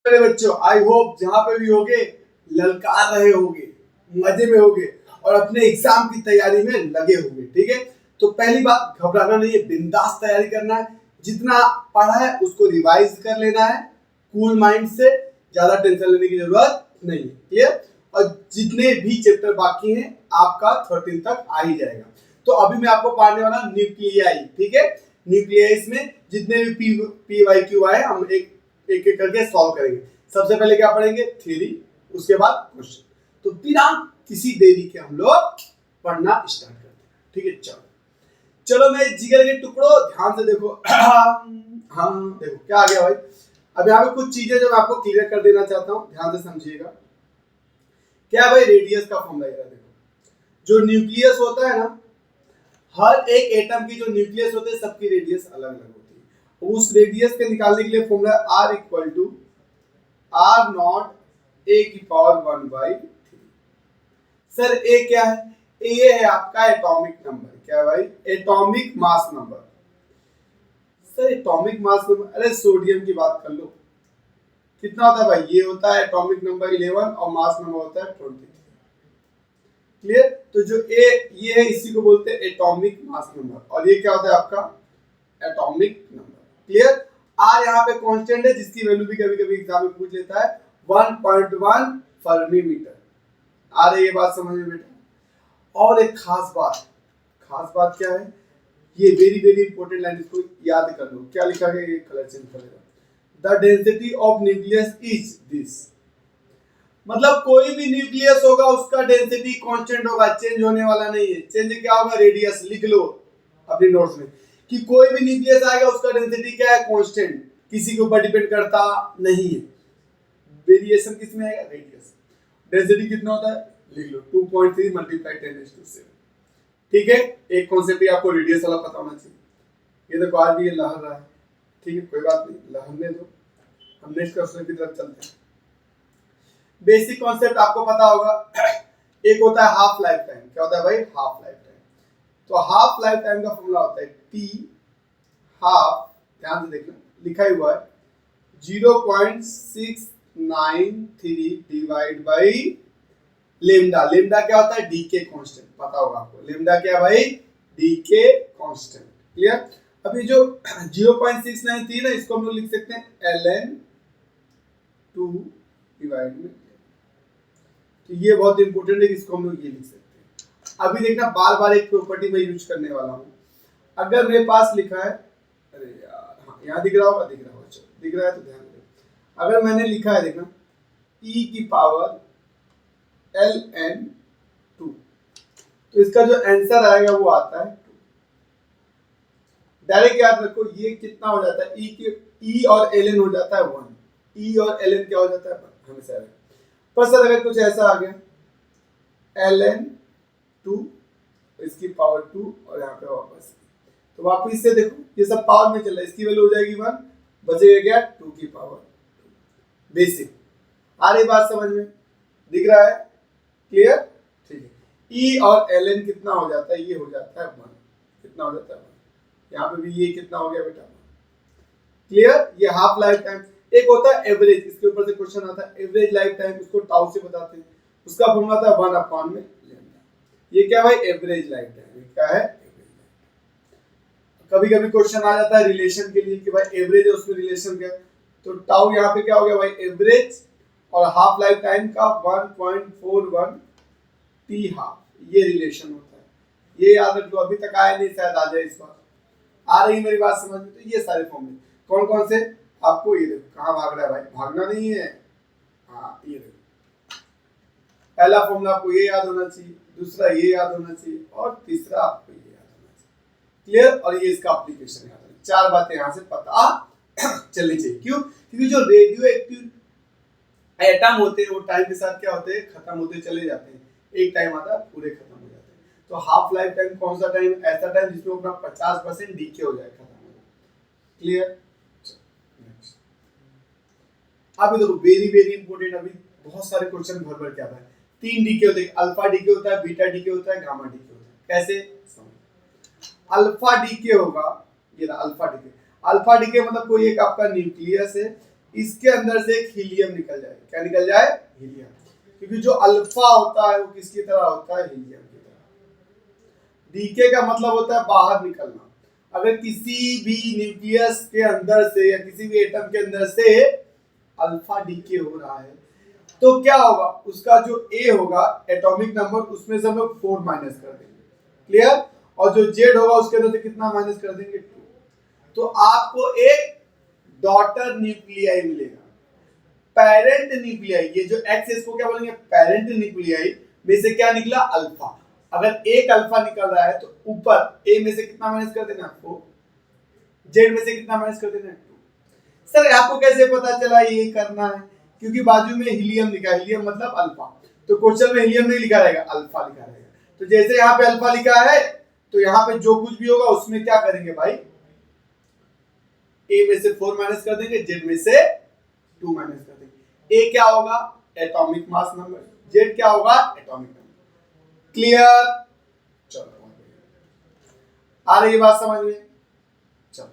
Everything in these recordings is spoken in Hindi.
मेरे बच्चों, आई होप जहां पे भी होगे ललकार रहे होगे, मजे में होगे और अपने एग्जाम की तैयारी में लगे होंगे। ठीक है, तो पहली बात घबराना नहीं है, बिंदास तैयारी करना है। जितना पढ़ा है उसको रिवाइज कर लेना है कूल माइंड से, ज्यादा टेंशन लेने की जरूरत नहीं है। क्लियर? और जितने भी चैप्टर बाकी हैं आपका 13 तक आ ही जाएगा। तो अभी मैं आपको पढ़ाने वाला न्यूक्लियाई। ठीक है, न्यूक्लियाई में जितने भी पी वाई क्यू आए हम एक एक करके सॉल्व करेंगे। सबसे पहले क्या पढ़ेंगे? थ्योरी, उसके बाद क्वेश्चन। तो बिना किसी देरी के हम लोग पढ़ना स्टार्ट करते हैं। ठीक है, चलो चलो मैं जिगर के टुकड़ों ध्यान से देखो। हम देखो क्या आ गया भाई। अब यहाँ पे कुछ चीजें जो मैं आपको क्लियर कर देना चाहता हूँ, ध्यान से समझिएगा। क्या भाई? रेडियस का फॉर्मूला देखो, जो न्यूक्लियस होता है ना, हर एक एटम की जो न्यूक्लियस होते हैं सबकी रेडियस अलग अलग होती है। उस रेडियस के निकालने के लिए formula R equal to R naught a की पावर 1/3। सर ए क्या है? ए है आपका एटॉमिक नंबर। क्या भाई? Atomic mass number. Sir atomic mass number, अरे सोडियम की बात कर लो, कितना होता है भाई? ये होता है एटॉमिक नंबर 11 और मास नंबर होता है 23। क्लियर? तो जो ए ये है इसी को बोलते हैं एटॉमिक मास नंबर, और ये क्या होता है आपका? Atomic number. क्लियर? आर यहाँ पे कांस्टेंट है जिसकी वैल्यू भी कभी कभी एग्जाम में पूछ लेता है, 1.1 फर्मी मीटर। आ रही है बात समझ में बेटा? और एक खास बात क्या है? ये वेरी वेरी इंपॉर्टेंट लाइन, इसको याद कर लो। क्या लिखा गया? ये कलर चेंज करेगा। The density of nucleus is this. मतलब कोई भी न्यूक्लियस होगा उसका डेंसिटी कांस्टेंट होगा, चेंज होने वाला नहीं है। चेंज क्या होगा? रेडियस। लिख लो अपनी नोट्स में कि कोई भी न्यूक्लियस आएगा उसका डेंसिटी क्या है? कांस्टेंट, किसी के ऊपर डिपेंड करता नहीं है। वेरिएशन किसमें आएगा? रेडियस। डेंसिटी कितना होता है? लिख लो 2.3 × 10⁻⁷। ठीक है, एक कॉन्सेप्ट ही आपको रेडियस वाला पता होना चाहिए। ये देखो आज भी ये लहर रहा है। ठीक है, कोई बात नहीं, लहरने दो, हम नेक्स्ट क्वेश्चन की तरफ चलते हैं। बेसिक कॉन्सेप्ट आपको पता होगा, एक होता है हाफ लाइफ टाइम। क्या होता है भाई? Half life time. तो हाफ लाइफ टाइम का फॉर्मूला होता है टी हाफ, ध्यान से देखना, लिखा ही हुआ है 0.693 डिवाइड बाई लेमडा। लेमडा क्या होता है? डीके कांस्टेंट, पता होगा आपको। लेमडा क्या भाई? Decay constant. क्लियर? अभी जो 0.693 ना, इसको हम लोग लिख सकते हैं ln2 डिवाइड में। तो ये बहुत इंपॉर्टेंट है, इसको हम लोग ये लिख सकते हैं। अभी देखना, बार बार एक प्रॉपर्टी में यूज करने वाला हूँ। अगर मेरे पास लिखा है, अरे यार हाँ यहाँ दिख रहा होगा, चलो दिख रहा है तो ध्यान दो। अगर मैंने लिखा है, देखना, e की पावर ln2, तो इसका जो आंसर आएगा वो आता है 2। डायरेक्ट याद रखो, ये कितना हो जाता है? e और ln हो जाता है 1। e और ln क्या हो जाता है? 1 हमेशा। पर सर अगर कुछ ऐसा आ गया ln2 इसकी पावर 2 और यहाँ पे वापस, तो वापस से देखो ये सब पावर में चल रहा है, इसकी वैल्यू हो जाएगी 1, बचेगा क्या? 2 की पावर 2। बेसिक आ रही बात समझ में? दिख रहा है? क्लियर? ठीक है। e और ln कितना हो जाता है? ये हो जाता है 1। कितना हो जाता है? 1। यहाँ पे भी ये कितना हो गया बेटा? 1। क्लियर? ये हाफ लाइफ टाइम। एक होता है एवरेज, इसके ऊपर से क्वेश्चन आता है, एवरेज लाइफ टाइम, उसको टाउ से बताते हैं। उसका फॉर्मूला था 1/में लेमडा। ये क्या भाई? Average life time. क्या है? कभी कभी क्वेश्चन आ जाता है रिलेशन के लिए कि भाई एवरेज है उसमें रिलेशन क्या, तो टाउ यहाँ पे क्या हो गया भाई? एवरेज, और हाफ लाइफ टाइम का 1.41 टी हाफ, ये रिलेशन होता है। ये याद रख लो, अभी तक आया नहीं, शायद आ जाए इस बार। आ रही मेरी बात समझ में? तो ये सारे फॉर्मूले कौन कौन से आपको, ये देखो कहाँ भाग रहा है भाई? भागना नहीं है। हाँ ये देखो, पहला फॉर्मूला आपको ये याद होना चाहिए, दूसरा ये याद होना चाहिए, और तीसरा आपको ये याद होना चाहिए। क्लियर? और ये इसका एप्लीकेशन याद होना। 4 बातें यहाँ से पता चलनी चाहिए। क्यों? क्योंकि जो रेडियो एक्टिव एटम होते हैं वो टाइम के साथ क्या होते हैं? खत्म होते चले जाते हैं। एक टाइम आता है पूरे खत्म हो जाते हैं। तो हाफ लाइफ टाइम कौन सा टाइम? ऐसा टाइम जिसमें अपना 50% डीके हो जाए, खत्म हो जाए। क्लियर? अभी देखो वेरी वेरी इंपॉर्टेंट, अभी बहुत सारे क्वेश्चन भर भर के आता है। 3 डीके होते हैं, अल्फा डीके होता है, बीटा डीके होता है, गामा डीके होता है। कैसे? अल्फा डीके होगा, ये ना अल्फा डीके। अल्फा डीके मतलब कोई एक आपका न्यूक्लियस है, इसके अंदर से एक हीलियम निकल जाए। क्या निकल जाए? हीलियम। क्योंकि जो अल्फा होता है वो किसकी तरह होता है? हीलियम की तरह। डीके का मतलब होता है बाहर निकलना। अगर किसी भी न्यूक्लियस के अंदर से या किसी भी एटम के अंदर से अल्फा डीके हो रहा है तो क्या होगा? उसका जो ए होगा एटॉमिक नंबर, उसमें से हम लोग 4 माइनस कर देंगे। क्लियर? और जो जेड होगा उसके अंदर से कितना माइनस कर देंगे? 2। तो आपको एक डॉटर न्यूक्लियाई मिलेगा। पेरेंट न्यूक्लियाई, ये जो एक्स इसको क्या बोलेंगे? पेरेंट न्यूक्लियाई में से क्या निकला? अल्फा। अगर एक अल्फा निकल रहा है तो ऊपर ए में से कितना माइनस कर देना? 4। जेड में से कितना माइनस कर देना? 2। सर आपको कैसे पता चला ये करना है? क्योंकि बाजू में हीलियम लिखा है, हीलियम मतलब अल्फा। तो क्वेश्चन में हीलियम नहीं लिखा रहेगा, अल्फा लिखा रहेगा। तो जैसे यहाँ पे अल्फा लिखा है तो यहाँ पे जो कुछ भी होगा उसमें क्या करेंगे भाई? ए में से 4 माइनस कर देंगे, जेड में से 2 माइनस कर देंगे। ए क्या होगा? Atomic mass number. जेड क्या होगा? Atomic number. क्लियर? चलो आ रही है बात समझ में? चलो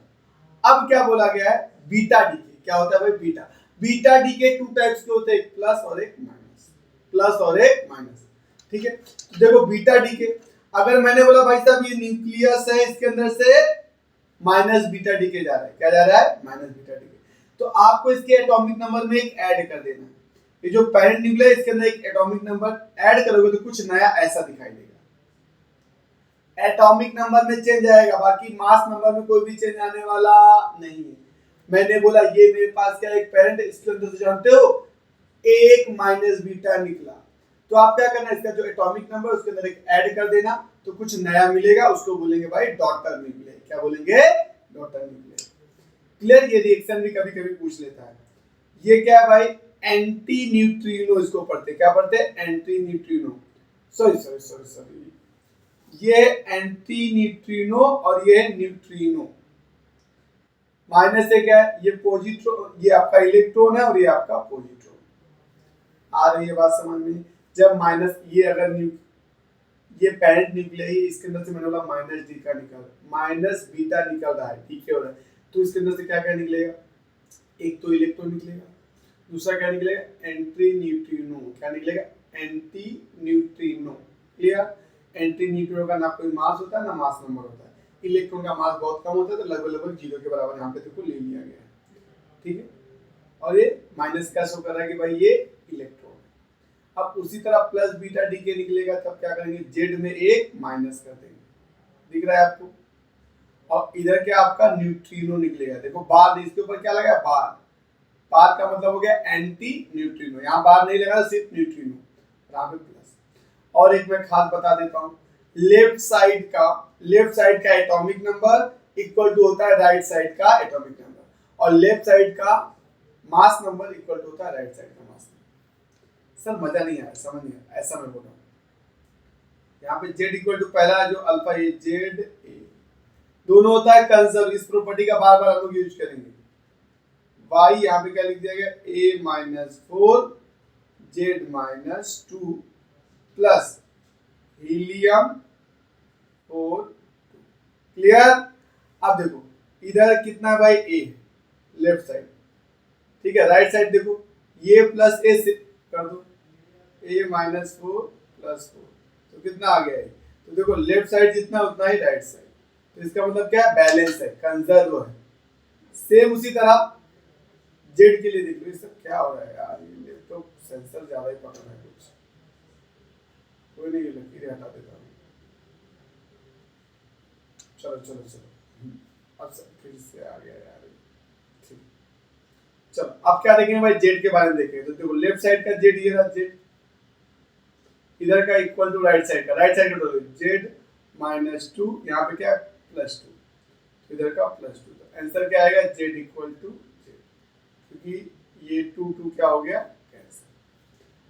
अब क्या बोला गया है? Beta decay. क्या होता है भाई? बीटा। बीटा डीके 2 टाइप्स के होते हैं, एक प्लस और एक माइनस। प्लस और एक माइनस। ठीक है, तो देखो बीटा डीके, अगर मैंने बोला भाई साहब ये न्यूक्लियस है, इसके अंदर से माइनस बीटा डीके जा रहा है। क्या जा रहा है? Minus beta decay. तो आपको इसके एटॉमिक नंबर में एक ऐड कर देना है। ये जो पेरेंट न्यूक्लियस है इसके अंदर एक एटॉमिक नंबर ऐड करोगे तो कुछ नया ऐसा दिखाई देगा। एटॉमिक नंबर में चेंज आएगा, बाकी मास नंबर में कोई भी चेंज आने वाला नहीं है। मैंने बोला ये मेरे पास क्या एक पेरेंट है, इसके अंदर से जानते हो एक माइनस बीटा निकला। तो आप क्या करना है? इसका जो एटॉमिक नंबर उसके अंदर एक ऐड कर देना तो कुछ नया मिलेगा, उसको बोलेंगे भाई डॉटर न्यूक्लियस। क्या बोलेंगे? Daughter nucleus. क्लियर? ये रिएक्शन भी कभी कभी पूछ लेता है। ये क्या है भाई? एंटी न्यूट्रिनो इसको पढ़ते। क्या पढ़ते? Anti neutrino. सॉरी ये एंटी न्यूट्रिनो और ये न्यूट्रिनो। माइनस से क्या है? ये पॉजिट्रॉन, ये आपका इलेक्ट्रॉन है और ये आपका पॉजिट्रॉन। आ रही है बात समझ में? जब माइनस, ये अगर ये पेरेंट न्यूक्लियाई, इसके अंदर से मैंने बोला माइनस डी का निकल, माइनस बीटा निकल रहा है, ठीक है हो रहा है, तो इसके अंदर से क्या क्या निकलेगा? एक तो इलेक्ट्रॉन निकलेगा, दूसरा क्या निकलेगा? Anti neutrino. क्या निकलेगा? Anti neutrino. Clear? Anti neutrino का ना कोई मास होता है ना मास नंबर होता है। इलेक्ट्रॉन का मास बहुत कम होता है तो लगभग लगभग 0 के बराबर यहाँ पे देखो ले लिया गया है। ठीक है, और ये माइनस का शो कर रहा है कि भाई ये इलेक्ट्रॉन है। अब उसी तरह प्लस बीटा डी के निकलेगा तब क्या करेंगे? जेड में एक माइनस कर देंगे। दिख रहा है आपको? और इधर क्या आपका न्यूट्रिनो निकलेगा। देखो बार, इसके ऊपर क्या लगा? बार। बार का मतलब हो गया एंटी न्यूट्रिनो। यहाँ बार नहीं लगा, सिर्फ न्यूट्रिनो, यहाँ पे प्लस। और एक मैं खास बता देता हूँ, लेफ्ट साइड का एटॉमिक नंबर इक्वल टू होता है राइट साइड का एटॉमिक नंबर, और लेफ्ट साइड का मास नंबर इक्वल टू होता है राइट साइड का मास नंबर। सर मजा नहीं आया, समझ नहीं आया, ऐसा मैं बोल रहा हूँ। यहाँ पे जेड इक्वल टू पहला जो अल्फा, ये जेड ए दोनों होता है कंजर्व। इस प्रॉपर्टी का बार बार हम लोग यूज करेंगे। वाई यहाँ पे क्या लिख दिया गया? A minus 4 Z minus 2 plus helium 4। Clear? अब देखो इधर कितना है भाई? ए लेफ्ट साइड, ठीक है। राइट साइड देखो, ये प्लस ए से कर दो, ए माइनस 4 प्लस 4, तो कितना आ गया है? तो देखो लेफ्ट साइड जितना उतना ही राइट साइड, तो इसका मतलब क्या है? बैलेंस है, कंजर्व है। सेम उसी तरह जेड के लिए देख लो। सब क्या हो रहा है यार? ये तो सेंसर ज्यादा ही पकड़ रहा है कुछ। कोई नहीं, लकीरें हटा देता हूँ। चलो अब सब फिर से आ गया यार। ठीक, चलो अब क्या देखेंगे भाई? जेड के बारे में देखेंगे। तो देखो लेफ्ट साइड का जेड, ये रहा जेड, इधर का इक्वल टू राइट साइड का। राइट साइड का जेड माइनस 2, यहाँ पे क्या प्लस 2, इधर का प्लस 2। तो आंसर क्या आएगा? जेड इक्वल टू जेड, क्योंकि ये 2 क्या हो गया? कैंसिल।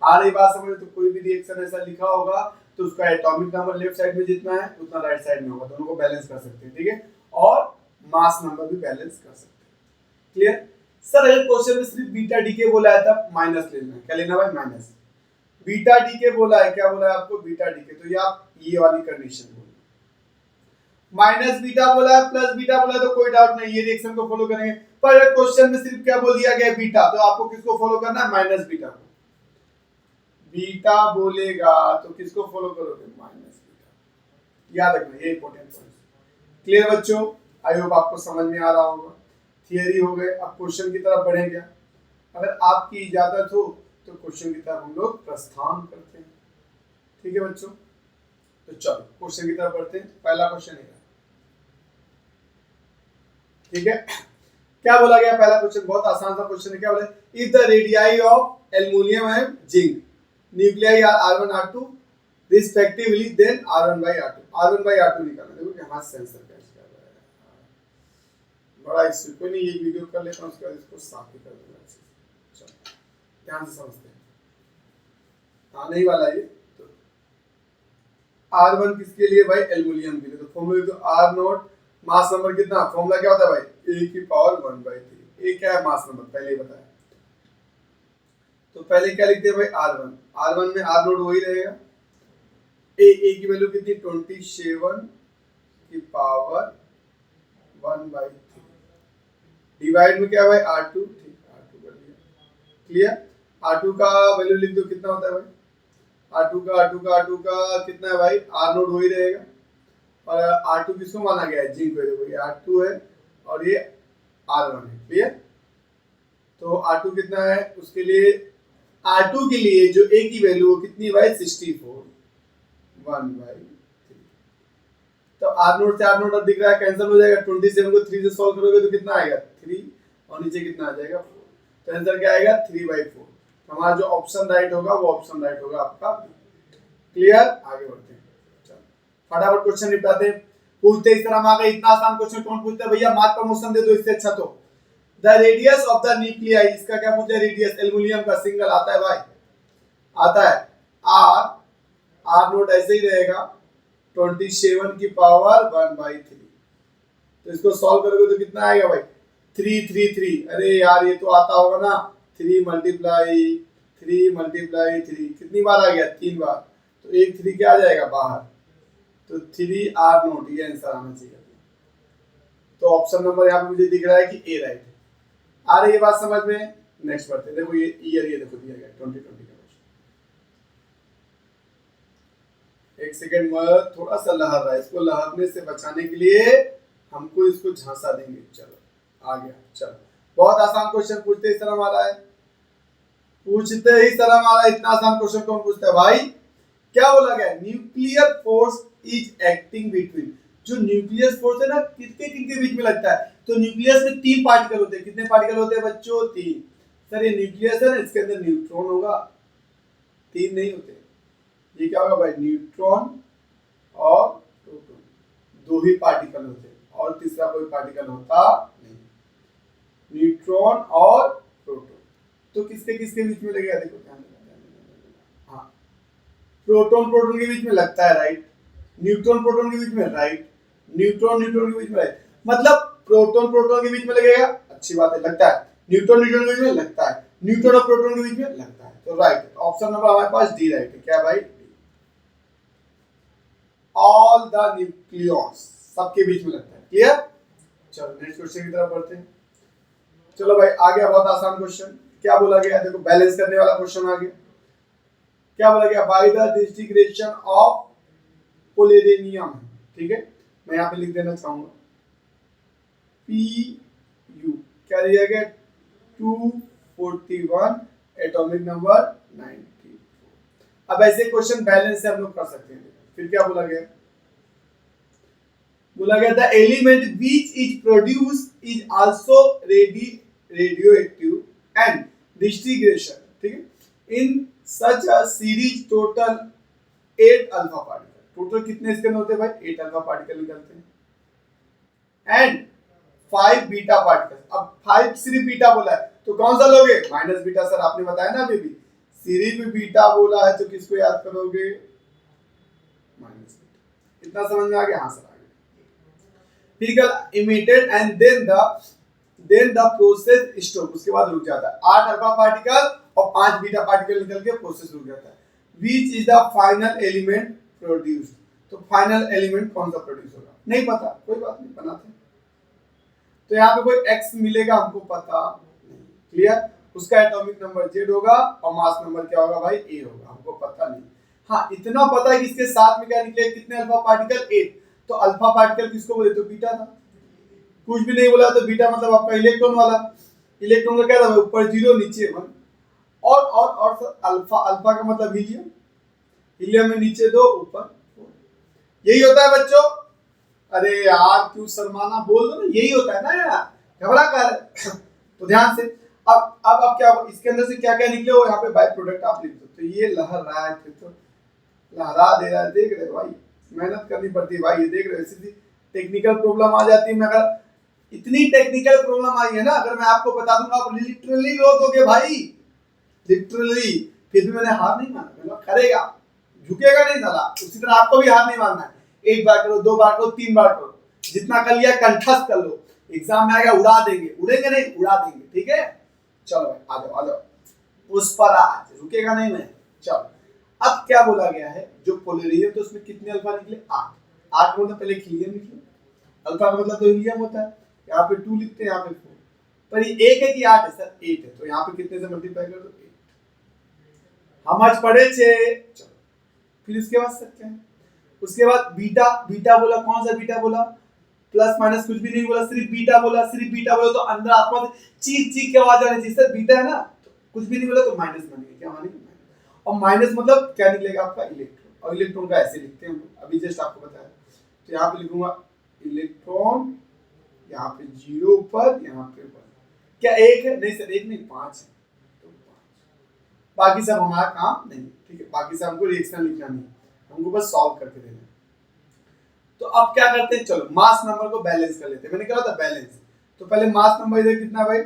आ रही बात समझ? तो कोई भी रिएक्शन ऐसा लिखा होगा तो उसका एटॉमिक नंबर लेफ्ट साइड में जितना है उतना राइट साइड में होगा। दोनों को बैलेंस कर सकते हैं, ठीक है, और मास नंबर भी बैलेंस कर सकते हैं। क्लियर? सर अगर क्वेश्चन में सिर्फ बीटा डीके बोला है तब माइनस लेना है। क्या लेना भाई? माइनस। बीटा डीके बोला है, क्या बोला है आपको? बीटा डीके, तो ये आप ये वाली कंडीशन बोलो। माइनस बीटा बोला है, प्लस बीटा बोला है, तो कोई डाउट नहीं, ये रिएक्शन को फॉलो करेंगे। पर क्वेश्चन में सिर्फ क्या बोल दिया गया बीटा, तो आपको किसको फॉलो करना है, माइनस बीटा को। बीटा बोलेगा तो किसको फॉलो करोगे, माइनस बीटा। याद रखना ये इंपॉर्टेंट पॉइंट। क्लियर बच्चों, आई होप आपको समझ में आ रहा होगा। थियरी हो गए, अब क्वेश्चन की तरफ बढ़ेंगे। अगर आपकी इजाजत हो तो क्वेश्चन की तरफ हम लोग प्रस्थान करते हैं। ठीक है बच्चों, तो चलो क्वेश्चन की तरफ बढ़ते हैं। पहला क्वेश्चन है, ठीक है, क्या बोला गया पहला क्वेश्चन, बहुत आसान सा क्वेश्चन है। क्या बोला, if the radii of aluminium and zinc nuclei are R1 R2 respectively, then R1/R2 निकालना। देखो कि हाथ सेंसर कैसे कर रहा है, बड़ा इश्यू। कोई नहीं, ये वीडियो कर लेता हूं, उसके बाद इसको साफ भी कर दूंगा। चलो ध्यान से समझते हैं, आने वाला ये। तो R1 किसके लिए भाई, एल्युमिनियम के लिए। तो फॉर्मूला तो R0 मास नंबर कितना, फॉर्मूला क्या होता है भाई, A की पावर 1/3। A क्या है, मास नंबर, पहले ही बताया। तो पहले क्या लिखते हैं भाई, R1 में R0 वही रहेगा। A की वैल्यू कितनी, 27 की पावर 1/3। डिवाइड में क्या है भाई, R2, ठीक, R2 कर दिया। क्लियर, R2 का वैल्यू लिख दो, कितना होता है भाई, R2 का कितना है भाई, R0 वही रहेगा। और R2 किसको माना गया है, जिंक वैल्यू को। ये R2 है और ये R1 है। क्लियर, तो R2 कितना है, उसके लिए R2 के लिए जो A की वैल्यू कितनी भाई, 64 1/3। तो R0 से R0 अब दिख रहा है, कैंसिल हो जाएगा। 27 को 3 से सॉल्व करोगे तो कितना आएगा, 3, और नीचे कितना आ जाएगा, 4। तो आंसर क्या आएगा, 3/4। हमारा जो ऑप्शन राइट होगा वो ऑप्शन राइट होगा आपका। क्लियर, आगे बढ़ते हैं। फटाफट क्वेश्चन निपटाते हैं। पूछते इस तरह आ गए, इतना आसान क्वेश्चन कौन पूछता है भैया, मार्क प्रमोशन दे दो इससे अच्छा। तो the radius of the nuclei, इसका क्या पूछा है, रेडियस एल्युमिनियम का सिंगल आता है भाई, आता है R0 ऐसे ही रहेगा 27 की पावर 1/3। तो इसको सॉल्व करोगे तो कितना आएगा भाई, 3 3 3। अरे यार ये तो आता होगा ना, 3 मल्टीप्लाई 3 कितनी बार आ गया, 3 बार। तो एक 3 क्या आ जाएगा बाहर, तो 3R0, ये आंसर आना चाहिए। तो ऑप्शन नंबर यहाँ पे मुझे दिख रहा है कि ए राइट है। आ रही है बात समझ में। नेक्स्ट बढ़ते हैं। देखो ये ईयर, ये देखो दिया गया 2020 का क्वेश्चन। एक सेकंड में थोड़ा सा लहर रहा है, इसको लहरने से बचाने के लिए हमको इसको झांसा देंगे। चलो आ गया। चलो बहुत आसान क्वेश्चन पूछते इस तरह मारा है, पूछते ही तरह मारा। इतना आसान क्वेश्चन कौन पूछता है भाई, क्या बोला गया, nuclear force is acting between. जो न्यूक्लियस फोर्स है ना, किसके किनके बीच में लगता है। तो न्यूक्लियस में 3 पार्टिकल होते हैं। कितने पार्टिकल होते हैं बच्चों, 3। सर ये न्यूक्लियस है ना, इसके अंदर न्यूट्रॉन होगा, 3 नहीं होते। ये क्या होगा भाई, न्यूट्रॉन और प्रोटॉन, 2 ही पार्टिकल होते हैं, और तीसरा कोई पार्टिकल होता नहीं। न्यूट्रॉन और प्रोटॉन, तो किसके किसके बीच में लगेगा, देखो ध्यान देना। हाँ, प्रोटॉन प्रोटॉन के बीच में लगता है, राइट। न्यूट्रॉन प्रोटॉन के बीच में, राइट। न्यूट्रॉन न्यूट्रॉन के बीच में, राइट। मतलब प्रोटॉन प्रोटॉन के बीच में लगेगा, अच्छी बात है, लगता है। न्यूट्रॉन न्यूट्रॉन के बीच में लगता है, न्यूट्रॉन और प्रोटॉन के बीच में लगता है, तो राइट। ऑप्शन नंबर हमारे पास डी राइट है। क्या भाई, ऑल द न्यूक्लियॉन्स, सबके बीच में लगता है। क्लियर, चलो नेक्स्ट क्वेश्चन की तरफ बढ़ते हैं। चलो भाई आ गया, बहुत आसान क्वेश्चन। क्या बोला गया, देखो बैलेंस करने वाला क्वेश्चन आ गया। क्या बोला गया, बाय द डिसइंटीग्रेशन ऑफ पोलेरेनियम, ठीक है, मैं यहाँ पे लिख देना चाहूंगा PU, क्या दिया गया, 241 एटॉमिक नंबर 94। अब ऐसे क्वेश्चन बैलेंस से हम लोग कर सकते हैं। फिर क्या बोला गया, बोला गया the element which is produce is also radioactive and disintegration, ठीक है, in such a series total 8 alpha particle. Total कितने इसके अंदर होते हैं भाई, 8 अल्फा पार्टिकल निकलते हैं एंड 5 बीटा पार्टिकल। अब 5 सिर्फ बीटा बोला है तो कौन सा लोगे, माइनस बीटा। सर आपने बताया ना अभी भी, सीरीज में बीटा बोला है तो किसको याद करोगे, माइनस बीटा। इतना समझ में आ गया, हाँ सर आ गया। Physical emitted and then the process stop, उसके बाद रुक जाता है। 8 अल्फा पार्टिकल और 5 बीटा पार्टिकल निकल के प्रोसेस रुक जाता है। Which is the final element produced, तो फाइनल एलिमेंट कौन सा प्रोड्यूस होगा, नहीं पता, कोई बात नहीं, बनाते हैं। तो यहाँ पे कोई x मिलेगा हमको पता नहीं, क्लियर। उसका एटॉमिक नंबर Z होगा और मास नंबर क्या होगा भाई A होगा, हमको पता नहीं। हाँ इतना पता है कि इसके साथ में क्या निकले, कितने अल्फा पार्टिकल, 8। तो अल्फा पार्टिकल किसको बोले, तो बीटा था। कुछ भी नहीं बोला तो बीटा मतलब आपका इलेक्ट्रॉन वाला। इलेक्ट्रॉन का क्या था, ऊपर 0 नीचे 1। और सर अल्फा, अल्फा का मतलब हीलियम, हीलियम में नीचे 2 ऊपर 4। यही होता है बच्चों। अरे यार क्यों शर्माना, बोल दो ना, यही होता है ना यार, घबरा कर। तो ध्यान से अब क्या इसके अंदर से क्या क्या निकले हो, यहाँ पे बाय प्रोडक्ट आप लिख दो। तो ये लहर रहा है, तो लहरा दे रहा है, देख रहे हो भाई, मेहनत करनी पड़ती है भाई। ये देख रहे हो, सीधी टेक्निकल प्रॉब्लम आ जाती है। मैं अगर इतनी टेक्निकल प्रॉब्लम आई है ना, अगर मैं आपको बता दूंगा आप लिटरली रो दोगे भाई, लिटरली। फिर भी मैंने हार नहीं माना, मैंने करेगा, झुकेगा नहीं साला। उसी तरह आपको भी हार नहीं मानना है। 1 बार करो, 2 बार करो, 3 बार करो, जितना कर लिया कंठस्थ कर लो। एग्जाम में आएगा उड़ा देंगे, उड़ेंगे नहीं उड़ा देंगे, ठीक है। चलो भाई आ जाओ आ जाओ, उस पर आज रुकेगा नहीं मैं। चलो अब क्या बोला गया है, जो पोलरियम तो उसमें कितने अल्फा निकले, 8। 8 मतलब पहले हीलियम निकले, अल्फा का मतलब तो हीलियम होता है। यहाँ पे 2 लिखते हैं, यहाँ पे 4, पर ये 1 है कि 8 है सर, 8 है। तो यहाँ पे कितने से मल्टीप्लाई कर दो, 8। हम आज पढ़े थे। चलो फिर उसके बाद सर क्या है, उसके बाद बीटा, बीटा बोला, कौन सा बीटा बोला, प्लस माइनस कुछ भी नहीं बोला, सिर्फ बीटा बोला। सिर्फ बीटा बोला तो अंदर आत्मा से चीख चीख के आवाज आनी चाहिए, सर बीटा है ना, तो कुछ भी नहीं बोला तो माइनस मानेंगे, क्या मानेंगे, और माइनस मतलब क्या निकलेगा आपका, इलेक्ट्रॉन। और इलेक्ट्रॉन का ऐसे लिखते हैं, अभी जस्ट आपको बताया। तो यहाँ पे लिखूंगा इलेक्ट्रॉन, यहाँ पे 0 ऊपर, यहाँ पे 1। क्या 1 है, नहीं सर 1 नहीं 5 है, तो 5। बाकी सब हमारा काम नहीं, ठीक है। बाकी सब हमको रिएक्शन लिखना नहीं, हमको बस सॉल्व करके देना। तो अब क्या करते हैं, चलो मास नंबर को बैलेंस कर लेते हैं। मैंने कहा था बैलेंस, तो पहले मास नंबर इधर कितना है भाई,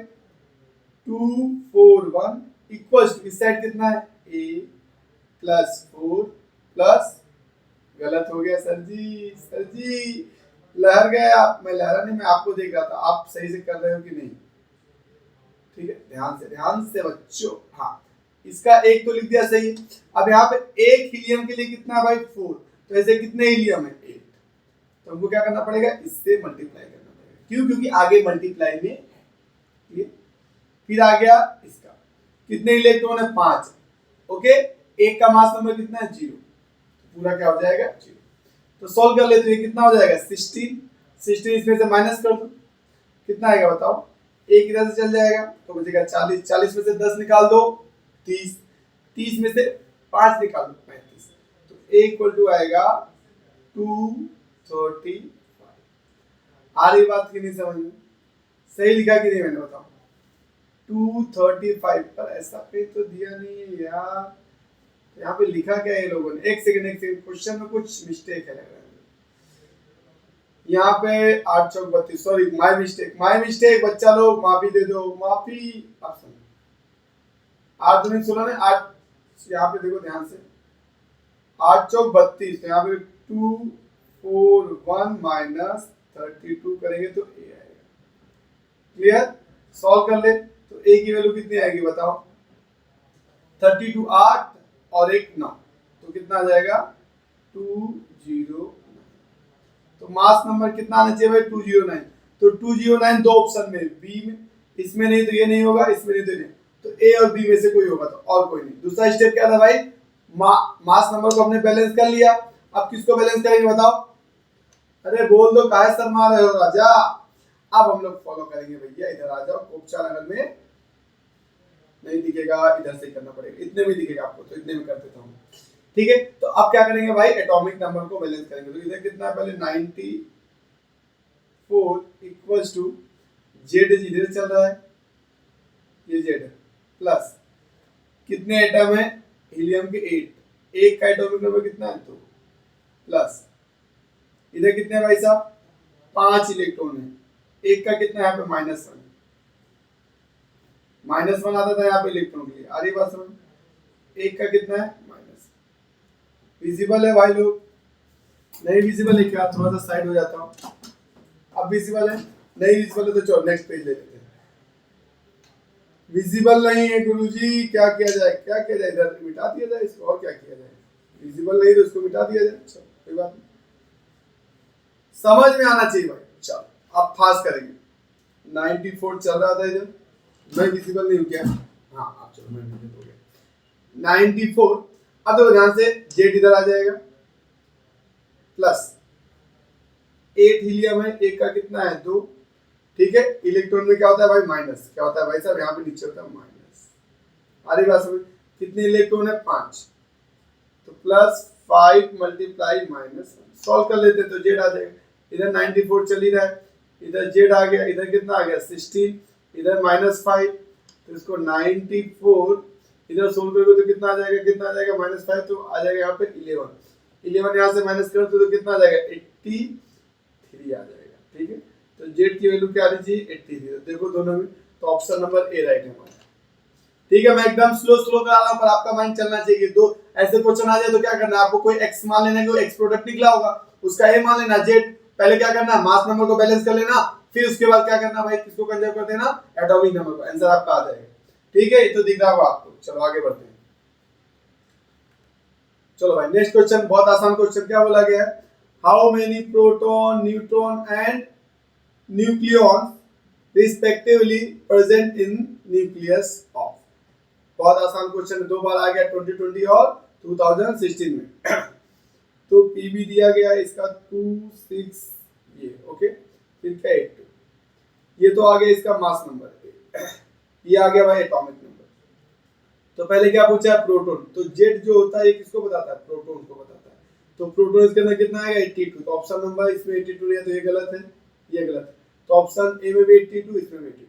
241 इक्वल्स टू इस साइड कितना है, a प्लस 4 प्लस, गलत हो गया सर जी, सर जी लहर गए आप। मैं लहरा नहीं, मैं आपको देख रहा था, आप सही से कर रहे हो कि नहीं, ठीक है। ध्यान से बच्चों। हाँ इसका 1 तो लिख दिया सही। अब यहाँ पे 1 हीलियम के लिए कितना है भाई, 4। तो ऐसे कितने हीलियम है, 8। तो हमको क्या करना पड़ेगा, इससे मल्टीप्लाई करना पड़ेगा। क्यों, क्योंकि आगे मल्टीप्लाई में है। फिर आ गया इसका, कितने इलेक्ट्रॉन है, 5। ओके, 1 का मास नंबर कितना है, 0। तो पूरा क्या हो जाएगा, 0। तो सॉल्व कर लेते हैं, कितना हो जाएगा, 16 इसमें से माइनस कर दो, कितना आएगा बताओ, 1 इधर से चल जाएगा तो बचेगा 40। 40 में से 10 निकाल दो, 30। 30 में से 5 निकाल दो, 35। तो A इक्वल टू आएगा 235। आ रही बात की नहीं समझ में, सही लिखा कि नहीं मैंने, बताओ 235 पर ऐसा पे तो दिया नहीं है यार। तो यहाँ पे लिखा क्या है ये लोगों ने, एक सेकंड क्वेश्चन में कुछ मिस्टेक है लग रहा है। यहाँ पे 8 चौक 32, सॉरी माय मिस्टेक बच्चा लोग, माफी दे दो, माफी। ऑप्शन 8 दूनी 16 ने 8, यहाँ पे देखो ध्यान से, 8 चौक 32, तो यहाँ पे 241 माइनस 32 करेंगे तो A आएगा। क्लियर, सॉल्व कर ले तो A की वैल्यू कितनी आएगी बताओ, 32 8 और 1 9, तो कितना आ जाएगा 209। तो मास नंबर कितना आना चाहिए भाई, 209। तो 209 दो ऑप्शन में, बी में, इसमें नहीं तो ये नहीं होगा, इसमें नहीं तो नहीं, तो ए और बी में से कोई होगा, तो और कोई नहीं। दूसरा स्टेप क्या था भाई, मास नंबर को हमने बैलेंस कर लिया। अब किसको बैलेंस करेंगे बताओ, अरे बोल दो, काहे शर्मा रहे हो राजा। अब हम लोग फॉलो करेंगे भैया, इधर आ जाओ, कोपचा नगर में नहीं दिखेगा, इधर से करना पड़ेगा, इतने में दिखेगा आपको, तो इतने में कर देता हूँ, ठीक है। तो अब क्या करेंगे भाई, एटॉमिक नंबर को बैलेंस करेंगे। तो इधर कितना है, पहले 94 इक्वल्स टू, जेड इधर चल रहा है, ये जेड है, प्लस कितने एटम है, हीलियम के 8, एक का एटॉमिक नंबर कितना है, 2, प्लस इधर कितने भाई साहब, 5 इलेक्ट्रॉन है, एक का कितना है यहाँ पे -1, -1 आता था यहाँ पे इलेक्ट्रॉन के लिए, आ रही बात समझ, एक का कितना है माइनस। विजिबल है भाई लोग, नहीं विजिबल है क्या, थोड़ा सा साइड हो जाता हूँ। अब विजिबल है, नहीं विजिबल है तो चलो नेक्स्ट पेज ले लेते हैं। विजिबल नहीं है गुरुजी, क्या किया जाए, क्या किया जाए, इधर मिटा दिया जाए इसको, और क्या किया जाए, विजिबल नहीं तो इसको मिटा दिया जाए, चलो कोई बात नहीं, समझ में आना चाहिए भाई। चलो अब फास्ट करेंगे, 94 चल रहा था इधर, मैं विजिबल नहीं हूँ क्या? हाँ आप चलो मैं विजिबल हो गया 94। अब देखो ध्यान से जेड इधर आ जाएगा प्लस 8 हीलियम है, एक का कितना है 2, ठीक है। इलेक्ट्रॉन में क्या होता है भाई माइनस, क्या होता है भाई साहब यहाँ पे नीचे होता है माइनस। अरे बात समझ, कितने इलेक्ट्रॉन है 5, तो प्लस 5 मल्टीप्लाई माइनस, सॉल्व कर लेते हैं तो जेड आ जाएगा। इधर 94 चल ही रहा है, इधर जेड आ गया, इधर कितना आ गया 16, इधर -5, तो इसको 94 इधर सोल्व करोगे तो कितना आ जाएगा, कितना आ जाएगा -5, तो आ जाएगा यहाँ पे 11 यहाँ से माइनस करो तो कितना आ जाएगा 83 आ जाएगा, ठीक है। तो जेड की वैल्यू क्या आ रही थी 83, देखो दोनों में, तो ऑप्शन नंबर ए राइट है हमारा, ठीक है। मैं एकदम स्लो करा रहा हूं पर आपका माइंड चलना चाहिए। दो ऐसे क्वेश्चन आ जाए तो क्या करना है आपको, कोई एक्स मान लेना है, कोई एक्स प्रोडक्ट निकला होगा उसका ए मान लेना, जेड पहले क्या करना है मास नंबर को बैलेंस कर लेना, फिर उसके बाद क्या करना भाई किसको कंजर्व कर देना एटॉमिक नंबर को, आंसर आपका आ जाएगा, ठीक है। ये तो दिख रहा होगा आपको। चलो आगे बढ़ते हैं। चलो भाई नेक्स्ट क्वेश्चन, बहुत आसान क्वेश्चन, क्या बोला गया है, how many proton neutron and nucleon respectively present in nucleus of. बहुत आसान क्वेश्चन, 2 बार आ गया 2020 और 2016 में। तो पीबी दिया गया है इसका 26 ये, ओके, फिर क्या 82, ये तो आ गया इसका मास नंबर, ये आ गया भाई एटॉमिक नंबर। तो पहले क्या पूछा है प्रोटॉन, तो जेड जो होता है ये किसको बताता है, प्रोटॉन को बताता है। तो प्रोटॉन इसके अंदर कितना आएगा 82, तो ऑप्शन नंबर इसमें 82 है, तो ये गलत है, ये गलत है, तो ऑप्शन ए में भी 82, इसमें भी 82।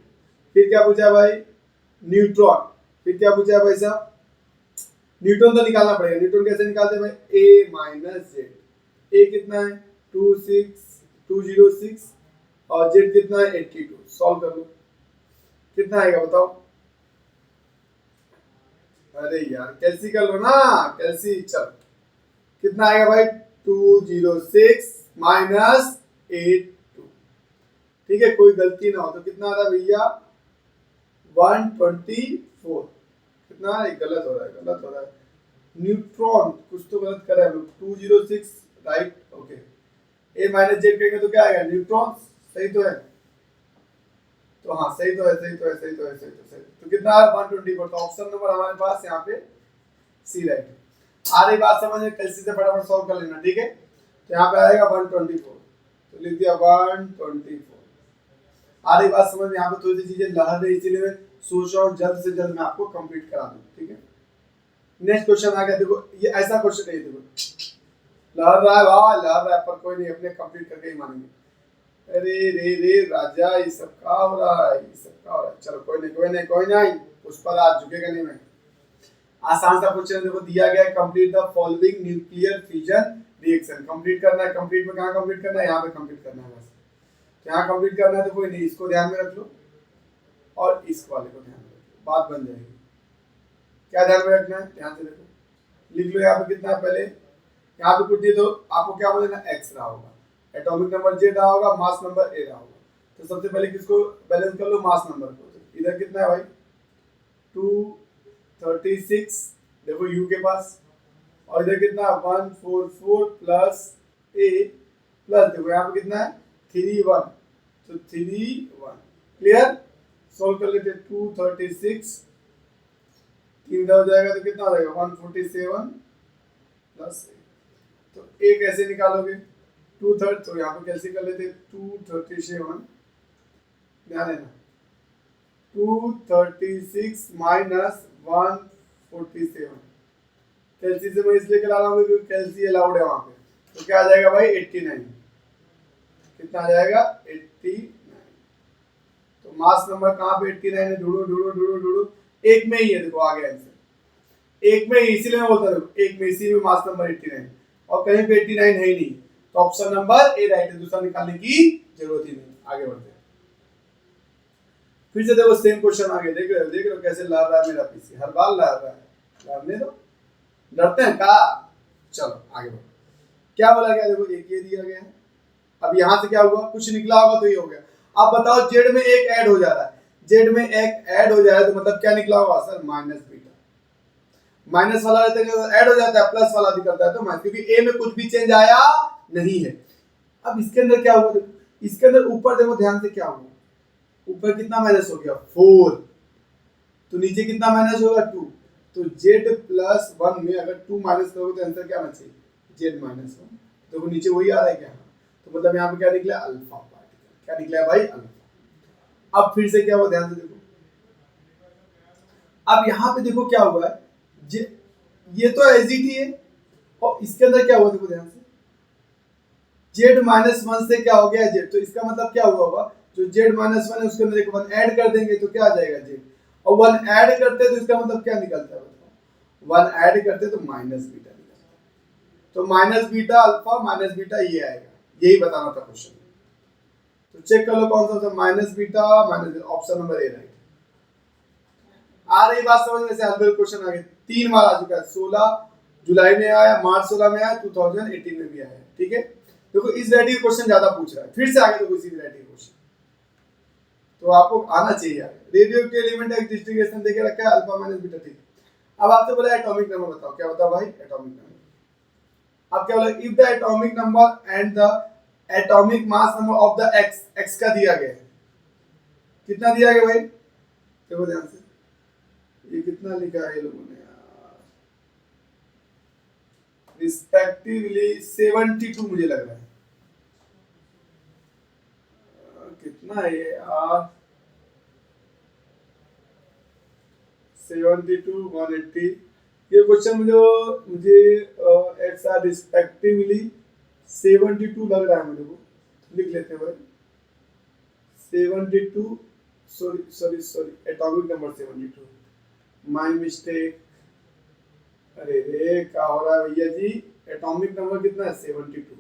फिर क्या पूछा है भाई न्यूट्रॉन, फिर क्या पूछा है भाई साहब न्यूट्रॉन तो निकालना पड़ेगा, न्यूट्रॉन कैसे निकालते हैं भाई ए माइनस जेड, ए कितना है 206 और जेड कितना है 82, सॉल्व कर लो कितना आएगा बताओ। अरे यार कैलसी कर लो ना, कैलसी, चल कितना आएगा भाई 206 माइनस 82, ठीक है, कोई गलती ना हो तो कितना आ रहा है भैया 124, कितना है गलत हो रहा है, गलत हो रहा है, न्यूट्रॉन कुछ तो गलत कर रहे हैं हम लोग, 206 राइट, ओके। ए माइनस जेड कहेंगे तो क्या आएगा न्यूट्रॉन, सही तो है, तो हाँ सही तो है, सही तो है, सही तो है, सही तो है, तो कितना है 124, तो ऑप्शन नंबर हमारे पास यहाँ पे सी राइट है। आ रही बात समझ में, कैसे से फटाफट सॉल्व कर लेना, ठीक है। तो यहाँ पे आएगा 124, तो लिख दिया 124। आ रही बात समझ में, यहाँ पे थोड़ी सी चीजें लहर रही, इसीलिए मैं सोच रहा हूँ जल्द से जल्द मैं आपको कंप्लीट करा दूं, ठीक है। नेक्स्ट क्वेश्चन आ गया, देखो ये ऐसा क्वेश्चन है, देखो लहर रहा है भाई, लहर रहा है, पर कोई नहीं, अपने कंप्लीट करके ही मानेंगे। अरे रे रे राजा, ये सब क्या हो रहा है, ये सब क्या हो रहा है, चलो कोई नहीं, कोई नहीं, कोई नहीं, उस पर आज झुकेगा नहीं मैं। आसान सा क्वेश्चन देखो दिया गया है, complete the following nuclear fission reaction, complete करना है, कंप्लीट में कहाँ कंप्लीट करना है, यहाँ पे कंप्लीट करना है बस, तो यहाँ कंप्लीट करना है, तो कोई नहीं, इसको ध्यान में रख लो और इस वाले को ध्यान में रखो, बात बन जाएगी। क्या ध्यान में रखना है, ध्यान से देखो, लिख लो यहाँ पे कितना है, पहले यहाँ पे कुछ दिए तो आपको क्या बोलेना एक्स रहा होगा, एटॉमिक नंबर जे रहा होगा, मास नंबर ए रहा होगा, तो सबसे पहले किसको बैलेंस कर लो मास नंबर को, तो इधर कितना है भाई 236, देखो यू के पास, और इधर कितना 144 प्लस ए प्लस देखो यहाँ पे कितना है 31, तो 31 क्लियर, सोल्व कर लेते 236 3 हो जाएगा तो कितना हो जाएगा 147 प्लस, तो ए कैसे निकालोगे 2/3, तो यहाँ पे कैसे कर लेते 237, ध्यान देना 236 माइनस 147, कैलसी से मैं इसलिए करा रहा हूँ क्योंकि कैलसी अलाउड है वहां पे, तो क्या आ जाएगा भाई 89, कितना आ जाएगा 89, तो मास नंबर कहाँ पे 89 है, ढूंढो ढूंढो ढूंढो ढूंढो, एक में ही है, देखो आ गया आंसर, एक में ही, इसीलिए मैं बोलता हूँ एक में, इसी में मास नंबर 89 और कहीं पे 89 है ही नहीं, तो ऑप्शन नंबर ए राइट है, दूसरा निकालने की जरूरत ही नहीं। आगे बढ़ते हैं, फिर से देखो सेम क्वेश्चन आ गया, देख रहे हो कैसे लड़ रहा है मेरा पीसी, हर बार लड़ रहा है, लड़ने दो, डरते हैं का। चलो आगे बढ़ो, क्या बोला गया, देखो एक ये दिया गया है, अब यहाँ से क्या हुआ, कुछ निकला होगा तो ये हो गया। अब बताओ जेड में एक ऐड हो जा रहा है, जेड में एक ऐड हो जाए तो मतलब क्या निकला होगा सर माइनस बीटा, माइनस वाला रहता है ऐड हो जाता है, प्लस वाला निकलता है तो माइनस, क्योंकि ए में कुछ भी चेंज आया नहीं है। अब इसके अंदर क्या हुआ, देखो इसके अंदर ऊपर देखो ध्यान से क्या हुआ, ऊपर कितना माइनस हो गया 4, तो नीचे कितना माइनस होगा 2। तो z+1 में अगर 2 माइनस करोगे तो आंसर क्या आना चाहिए z-1। देखो नीचे वही आ रहा है क्या, तो मतलब यहाँ पे क्या निकला अल्फा पार्टिकल, क्या निकला है भाई अल्फा। अब फिर से क्या हुआ ध्यान से देखो, अब यहाँ पे देखो क्या हुआ है, ये तो एज इट ही है और इसके अंदर क्या हुआ देखो ध्यान से, z-1 से क्या हो गया z, तो इसका मतलब क्या हुआ होगा, जो z-1 है उसके अंदर एक 1 ऐड कर देंगे तो क्या आ जाएगा z, और 1 ऐड करते हैं तो इसका मतलब क्या निकलता है बताओ, 1 ऐड करते तो माइनस बीटा निकलता है, तो minus beta alpha minus beta ये आएगा, यही बताना था क्वेश्चन। तो चेक कर लो कौन सा होता है minus beta minus, option number A right. आ रही बात समझ में से, अगले क्वेश्चन आगे 3 बार आ चुका है, 16 जुलाई में आया, मार्च 16 में आया, 2018 में भी आया, ठीक है। देखो इस वैरायटी का क्वेश्चन ज्यादा पूछ रहा है, फिर से आगे देखो इसी वैरायटी का क्वेश्चन, तो आपको आना चाहिए। रेडियो के एलिमेंट का डिस्ट्रीब्यूशन देके रखा है अल्फा माइनस बीटा, ठीक। अब आपसे बोला एटॉमिक नंबर बताओ, क्या बताओ भाई एटॉमिक नंबर। अब क्या बोला, if the atomic number and the atomic mass number of the x, x का दिया गया है, कितना दिया गया भाई, देखो ध्यान से, ये कितना लिखा है ये लोगों ने यार, रिस्पेक्टिवली 72 मुझे लग रहा है, कितना है ये यार, 72 180, ये क्वेश्चन मुझे एक्स आर रिस्पेक्टिवली 72 लग रहा है मुझे को, लिख लेते हैं भाई 72, sorry atomic number 72, my mistake, अरे रे क्या हो रहा है भैया जी, एटॉमिक नंबर कितना है 72,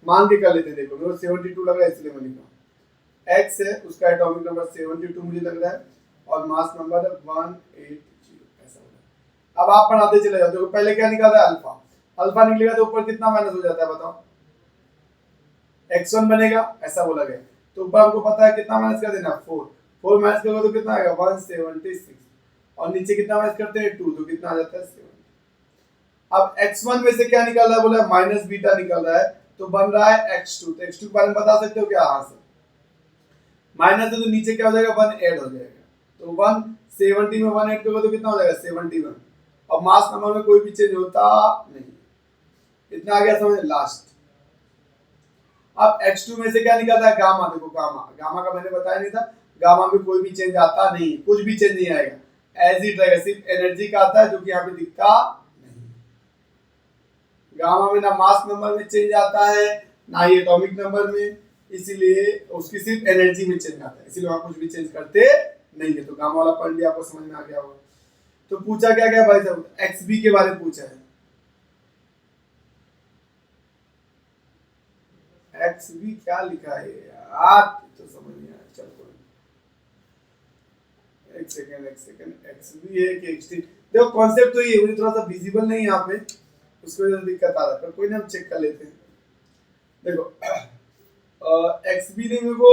मान के कर लेते हैं, देखो मेरे को 72 लग रहा है इसलिए मैंने कहा, एक्स है उसका एटॉमिक नंबर 72 मुझे लग रहा है और मास नंबर है 180, ऐसा हो रहा है। अब आप बनाते चले जाओ, देखो पहले क्या निकाला है अल्फा, अल्फा निकलेगा तो ऊपर कितना माइनस हो जाता है बताओ, x1 बनेगा ऐसा बोला गया, तो ऊपर हमको पता है कितना माइनस कर देना 4, 4 माइनस करोगे तो कितना आएगा 176, और नीचे कितना माइनस करते हैं 2, तो कितना आ जाता है 7। अब x1 में से क्या निकल रहा है, बोला माइनस बीटा निकल रहा है, तो बन रहा है x2, तो x2 के बारे में बता सकते हो क्या, हाँ सर, माइनस है तो नीचे क्या हो जाएगा 1 ऐड हो जाएगा, तो 170 में 1 ऐड करोगे तो कितना हो जाएगा 71, और मास नंबर में कोई भी चेंज होता नहीं, इतना आ गया समझ लास्ट। अब x2 में से क्या निकलता है गामा, देखो गामा, गामा का मैंने बताया नहीं था, गामा में कोई भी चेंज आता नहीं, कुछ भी चेंज नहीं आएगा, एज इट रहेगा, सिर्फ एनर्जी का आता है जो कि यहाँ पे दिखता नहीं। गामा में ना मास नंबर में चेंज आता है ना ही एटॉमिक नंबर में, इसीलिए उसकी सिर्फ एनर्जी में चेंज आता है, इसीलिए वहां कुछ भी चेंज करते नहीं है, तो गामा वाला पॉइंट भी आपको समझ में आ गया होगा। तो पूछा क्या गया भाई साहब, एक्सबी के बारे में पूछा है, एक्सबी क्या लिखा है यार, तो समझ नहीं आया, चलो एक सेकंड एक्सबी है कि एक्सटी, देखो कॉन्सेप्ट तो ये मुझे थोड़ा सा विजिबल नहीं है यहाँ पे, उसकी वजह से दिक्कत आ रहा है, पर कोई ना हम चेक कर लेते हैं। देखो एक्सबी ने मेरे को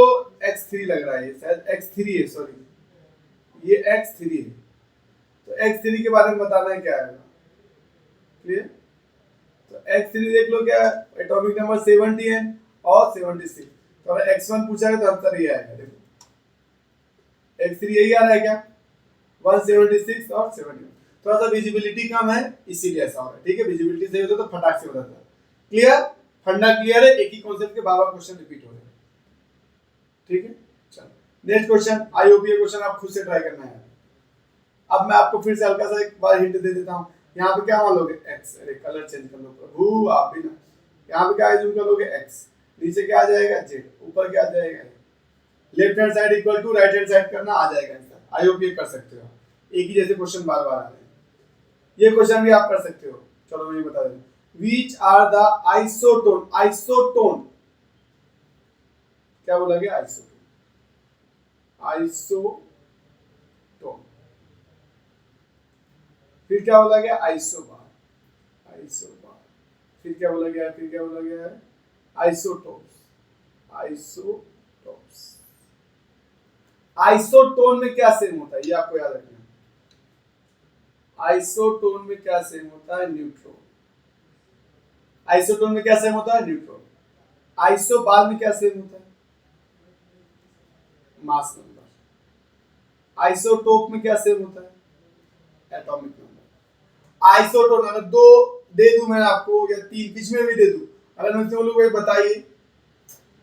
x3 लग रहा है, शायद x3 है, सॉरी ये x3 है, तो x3 के बारे में बताना है क्या है, क्लियर, तो x3 देख लो क्या है, एटॉमिक नंबर 70 है और 76, तो अगर x1 पूछा है तो आंसर ये आएगा, देखो x3 यही आ रहा है क्या 176 और 71, थोड़ा सा विजिबिलिटी कम है इसीलिए ऐसा हो रहा है, ठीक है, विजिबिलिटी सही होता तो फटाक से हो जाता है, क्लियर, फंडा क्लियर है, एक ही कॉन्सेप्ट के बार-बार क्वेश्चन रिपीट हो रहे हैं, ठीक है। चलो नेक्स्ट क्वेश्चन, आईओपीए क्वेश्चन आप खुद से ट्राई करना है। अब मैं आपको फिर से हल्का सा एक बार हिंट दे देता हूं, यहाँ पे क्या मान लोगे x, अरे कलर चेंज कर लो प्रभु आप भी ना, यहाँ पे क्या एज्यूम कर लोगे x, नीचे क्या आ जाएगा z, ऊपर क्या आ जाएगा, left hand side equal to right hand side करना आ जाएगा आंसर, आईओपीए कर सकते हो, एक ही जैसे क्वेश्चन बार बार आ रहे हैं, ये क्वेश्चन भी आप कर सकते हो। चलो मैं बता देता हूं, which are the isotone, isotone क्या बोला गया, आइसोटोन, आइसोटोन, फिर क्या बोला गया आइसोबार, आइसोबार, फिर क्या बोला गया, फिर क्या बोला गया है आइसोटोप्स, आइसोटोप्स, आइसोटोन में क्या सेम होता है ये आपको याद रखना, आइसोटोन में क्या सेम होता है, न्यूट्रॉन, आइसोटोन में क्या सेम होता है न्यूट्रॉन, आइसोबार में क्या सेम होता है मास नंबर। आइसोटोप में क्या सेम होता है? Atomic number. आइसोटोप अगर दो दे दूं मैं आपको या तीन, बीच में भी दे दूं, अगर मैं बोलूं भाई बताइए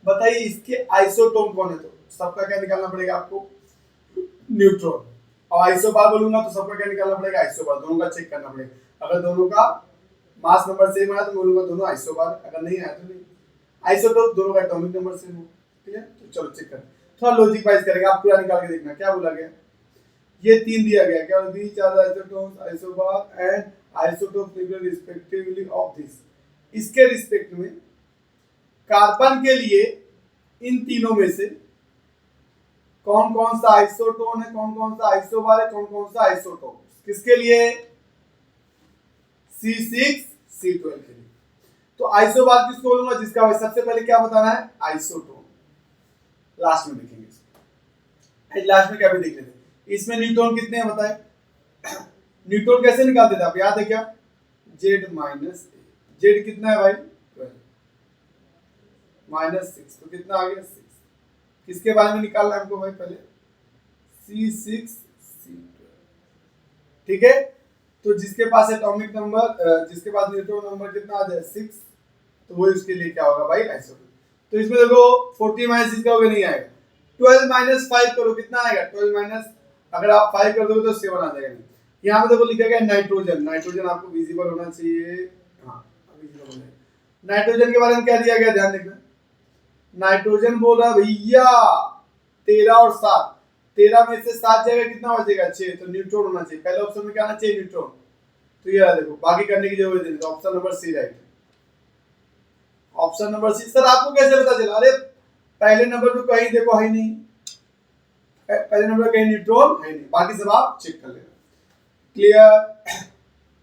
बताइए इसके आइसोटोप कौन है, तो सबका क्या निकालना पड़ेगा आपको? न्यूट्रॉन। और आइसोबार बोलूंगा तो सबका क्या निकालना पड़ेगा? आइसोबार। दोनों का चेक करना पड़ेगा। अगर दोनों का मास नंबर सेम आया तो बोलूंगा दोनों आइसोबार, अगर नहीं आया तो नहीं। आइसोटोप दोनों का एटॉमिक नंबर सेम हो, ठीक है। तो चलो चेक करें, थोड़ा लॉजिक वाइज करेंगे, आप पूरा निकाल के देखना। क्या बोला गया? ये तीन दिया गया, क्या? These are the isotopes isobar and isotope nuclear respectively of this. इसके रिस्पेक्ट में कार्बन के लिए इन तीनों में से कौन कौन सा आइसोटोन है, कौन कौन सा आइसोबार है, कौन कौन सा आइसोटोप? किसके लिए? C6 C12 के लिए। तो आइसोबार किसको बोलूंगा? जिसका भाई सबसे पहले क्या बताना है? आइसोटोन। लास्ट में देखेंगे इसको, लास्ट में क्या भी देख लेते हैं। इसमें न्यूट्रॉन कितने हैं बताए? न्यूट्रॉन कैसे निकालते थे आप, याद है क्या? Z माइनस ए। जेड कितना है भाई? 12 माइनस 6, तो कितना आ गया? 6। किसके बारे में निकालना है हमको भाई? पहले C6 C12, ठीक है। तो जिसके पास एटॉमिक नंबर, जिसके पास न्यूट्रॉन नंबर कितना आ जाए? 6, तो वो इसके लिए क्या होगा भाई? आइसोटोप। तो इसमें देखो 40 माइनस इसका होगा, नहीं आएगा। 12 माइनस 5 करो, कितना आएगा? 12 माइनस, अगर आप 5 कर दोगे तो 7 आ जाएगा। नहीं, यहाँ पे देखो लिखा गया नाइट्रोजन। नाइट्रोजन आपको विजिबल होना चाहिए। हाँ, विजिबल हो जाएगा। नाइट्रोजन के बारे में क्या दिया गया, ध्यान देखना। नाइट्रोजन बोल रहा भैया 13 और 7, 13 में से 7 जाएगा, कितना बचेगा? 6। तो न्यूट्रॉन होना चाहिए पहले ऑप्शन में, क्या आना चाहिए? न्यूट्रॉन। तो ये देखो, बाकी करने की जरूरत नहीं, तो ऑप्शन नंबर सी राइट है। Option number C. सर आपको कैसे पता चला? अरे पहले नंबर पे कहीं देखो है नहीं, पहले नंबर कहीं न्यूट्रॉन है नहीं, बाकी सब आप चेक कर लेना। क्लियर?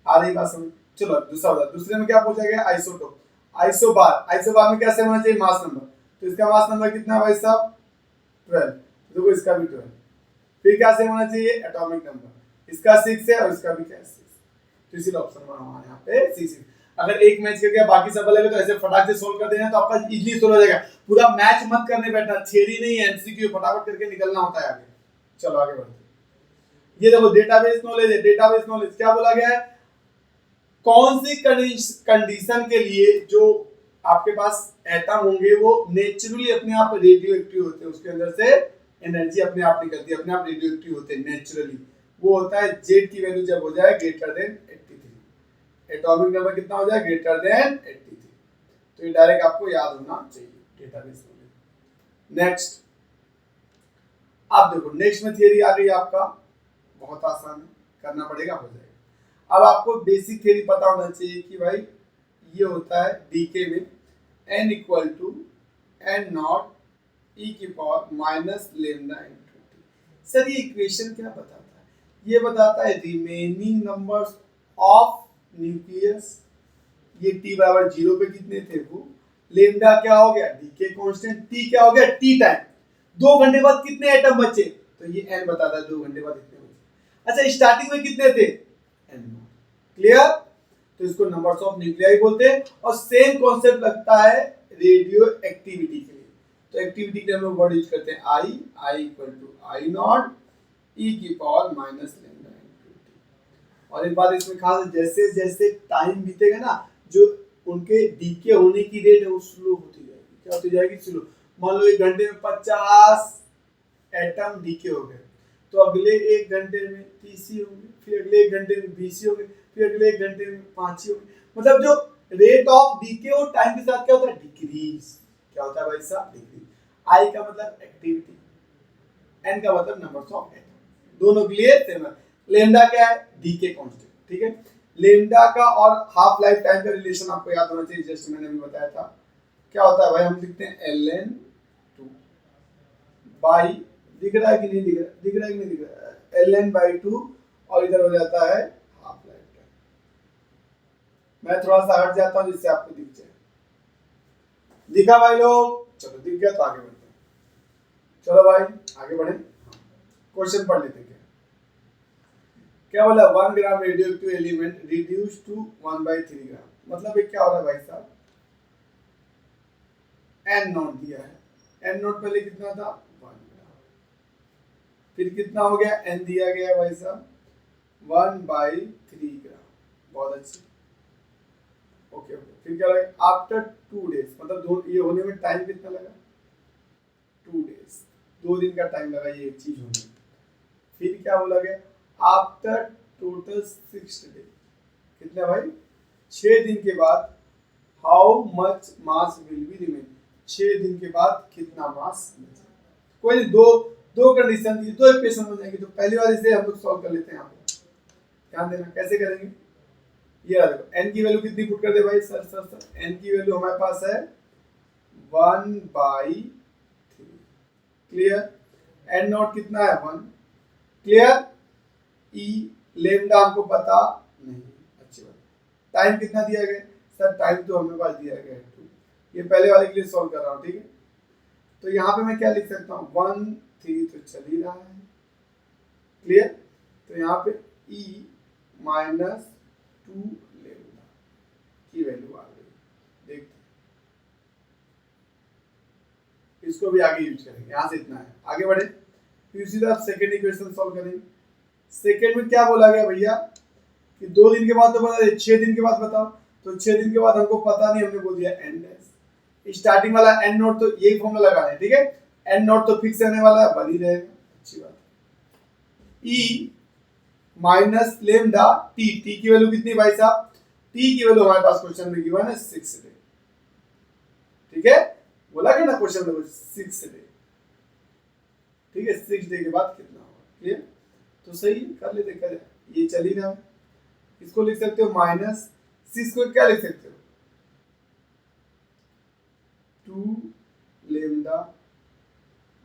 आ रही बात समझ? चलो दूसरा बता। दूसरे में क्या पूछा गया? आइसोटोप। आइसोबार। आइसोबार में क्या सेम होना चाहिए? Mass number. तो इसका मास नंबर कितना है भाई साहब? 12। देखो इसका भी 12। फिर क्या सेम होना चाहिए? Atomic number. इसका 6 है और इसका भी क्या है? 6। तो इसीलिए ऑप्शन नंबर हमारे यहाँ पे C6। अगर एक मैच करके बाकी सब अलग है तो ऐसे फटाक से सोल्व कर देना, तो आपका इजीली सोल्व हो जाएगा। पूरा मैच मत करने बैठना, थ्योरी नहीं है, एमसीक्यू फटाफट करके निकलना होता है आगे। चलो आगे बढ़ते हैं। ये देखो डेटाबेस नॉलेज है। डेटाबेस नॉलेज क्या बोला गया है? कौन सी कंडीशन के लिए जो आपके पास एटम होंगे वो नेचुरली अपने आप रेडियो एक्टिव होते हैं, उसके अंदर से एनर्जी अपने आप निकलती है, अपने आप रेडियो एक्टिव होते हैं नेचुरली। वो होता है जेड की वैल्यू जब हो जाए ग्रेटर देन 83, एटॉमिक नंबर कितना हो जाए? Greater than 83। तो ये डायरेक्ट आपको याद होना चाहिए डेटाबेस में। नेक्स्ट, अब देखो नेक्स्ट में थियरी आ गई आपका, बहुत आसान है, करना पड़ेगा, हो जाएगा। अब आपको बेसिक थियरी पता होना चाहिए कि भाई ये होता है डीके में n equal to n naught e की power minus lambda into t. Sir ये इक्वेशन क्या बताता है? ये बताता है रिमेनिंग नंबर्स ऑफ न्यूक्लियस। ये t बराबर 0 पे कितने थे वो, लेमडा क्या हो गया? डीके कांस्टेंट, t क्या हो गया? t time. 2 घंटे बाद कितने एटम बचे? तो ये n बताता है 2 घंटे बाद इतने बचे। अच्छा स्टार्टिंग में कितने थे? n। क्लियर? तो इसको नंबर्स ऑफ न्यूक्लियाई बोलते हैं। और सेम कॉन्सेप्ट लगता है रेडियो एक्टिविटी के लिए। तो एक्टिविटी के लिए हम लोग वर्ड यूज करते हैं आई इक्वल टू आई नॉट ई की power minus lambda into T. और एक बात इसमें खास है, जैसे जैसे टाइम बीतेगा ना, जो उनके डीके होने की रेट है वो स्लो होती जाएगी। क्या होती जाएगी? स्लो। मान लो 1 घंटे में 50 एटम डीके हो गए, तो अगले 1 घंटे में 30 ही होंगे, फिर अगले 1 घंटे में 20 ही होंगे, फिर अगले 1 घंटे में 5 ही होंगे। मतलब जो रेट ऑफ डीके और टाइम के साथ क्या होता है? डिक्रीज। क्या होता है भाई साहब? डिक्रीज। आई का मतलब एक्टिविटी, एन का मतलब नंबर्स ऑफ एटम, दोनों के लिए सेम है। लेमडा क्या है? डीके कांस्टेंट, ठीक है। लेमडा का और हाफ लाइफ टाइम का रिलेशन आपको याद होना चाहिए, जस्ट मैंने अभी बताया था। क्या होता है भाई? हम लिखते हैं ln2 बाई, दिख रहा है कि नहीं दिख रहा? दिख रहा है कि नहीं दिख रहा? ln/2 और इधर हो जाता है हाफ लाइफ टाइम। मैं थोड़ा सा हट जाता हूं जिससे आपको दिख जाए। दिखा भाई लोग? चलो दिख गया तो आगे बढ़ते हैं। चलो भाई आगे बढ़े, क्वेश्चन पढ़ लेते हैं। क्या बोला? 1 gram radio active element reduce to 1/3 gram. मतलब ये क्या हो रहा है भाई साहब? n नॉट दिया है, n नॉट पहले कितना था? 1 ग्राम। फिर कितना हो गया, n दिया गया है भाई साहब 1/3 ग्राम। बहुत अच्छे, ओके ओके। फिर क्या लगा, आफ्टर 2 डेज, मतलब दो ये होने में टाइम कितना लगा, 2 डेज, 2 दिन का टाइम लगा ये एक चीज होने में। फिर क्या बोला गया, आफ्टर टोटल 6 डे, कितना भाई 6 दिन के बाद, how much mass will be remain, 6 दिन के बाद कितना मास बचेगा। कोई नहीं, दो दो कंडीशन दी, दो इक्वेशन बन जाएंगे। तो पहली वाली से हम लोग सॉल्व कर लेते हैं। यहाँ पे ध्यान देना कैसे करेंगे, ये देखो n की वैल्यू कितनी पुट कर दे भाई, सर n की वैल्यू हमारे पास है 1/3, क्लियर। n नॉट कितना है 1, क्लियर। e लेमडा हमको पता नहीं, अच्छी बात। टाइम कितना दिया गया, सर टाइम तो हमें पास दिया गया है 2, ये पहले वाले के लिए सॉल्व कर रहा हूँ, ठीक है। तो यहाँ पे मैं क्या लिख सकता हूँ, 1 3 तो चल ही रहा है, क्लियर। तो यहाँ पे e माइनस 2 लेमडा की वैल्यू आ गई, देखते इसको भी आगे यूज करेंगे। यहाँ से इतना है, आगे बढ़े। फिर उसी तरह सेकेंड इक्वेशन सॉल्व करेंगे। सेकेंड में क्या बोला गया भैया कि 2 दिन के बाद तो बता, 6 दिन के बाद बताओ। तो 6 दिन के बाद हमको पता नहीं, हमने बोल दिया n डैश। स्टार्टिंग वाला n नोट तो यही फॉर्मूला लगाना है, ठीक है। n नोट तो फिक्स रहने वाला है, बन ही रहेगा, अच्छी बात। e minus lambda t, t की वैल्यू कितनी भाई साहब, t की वैल्यू हमारे पास क्वेश्चन में गिवन है 6 डे, ठीक है। बोला गया ना क्वेश्चन में 6 डे, ठीक है। 6 डे के बाद कितना होगा, क्लियर। तो सही कर लेते, कर ये चल ही रहा है। इसको लिख सकते हो माइनस 6 को क्या लिख सकते हो, 2 लेमडा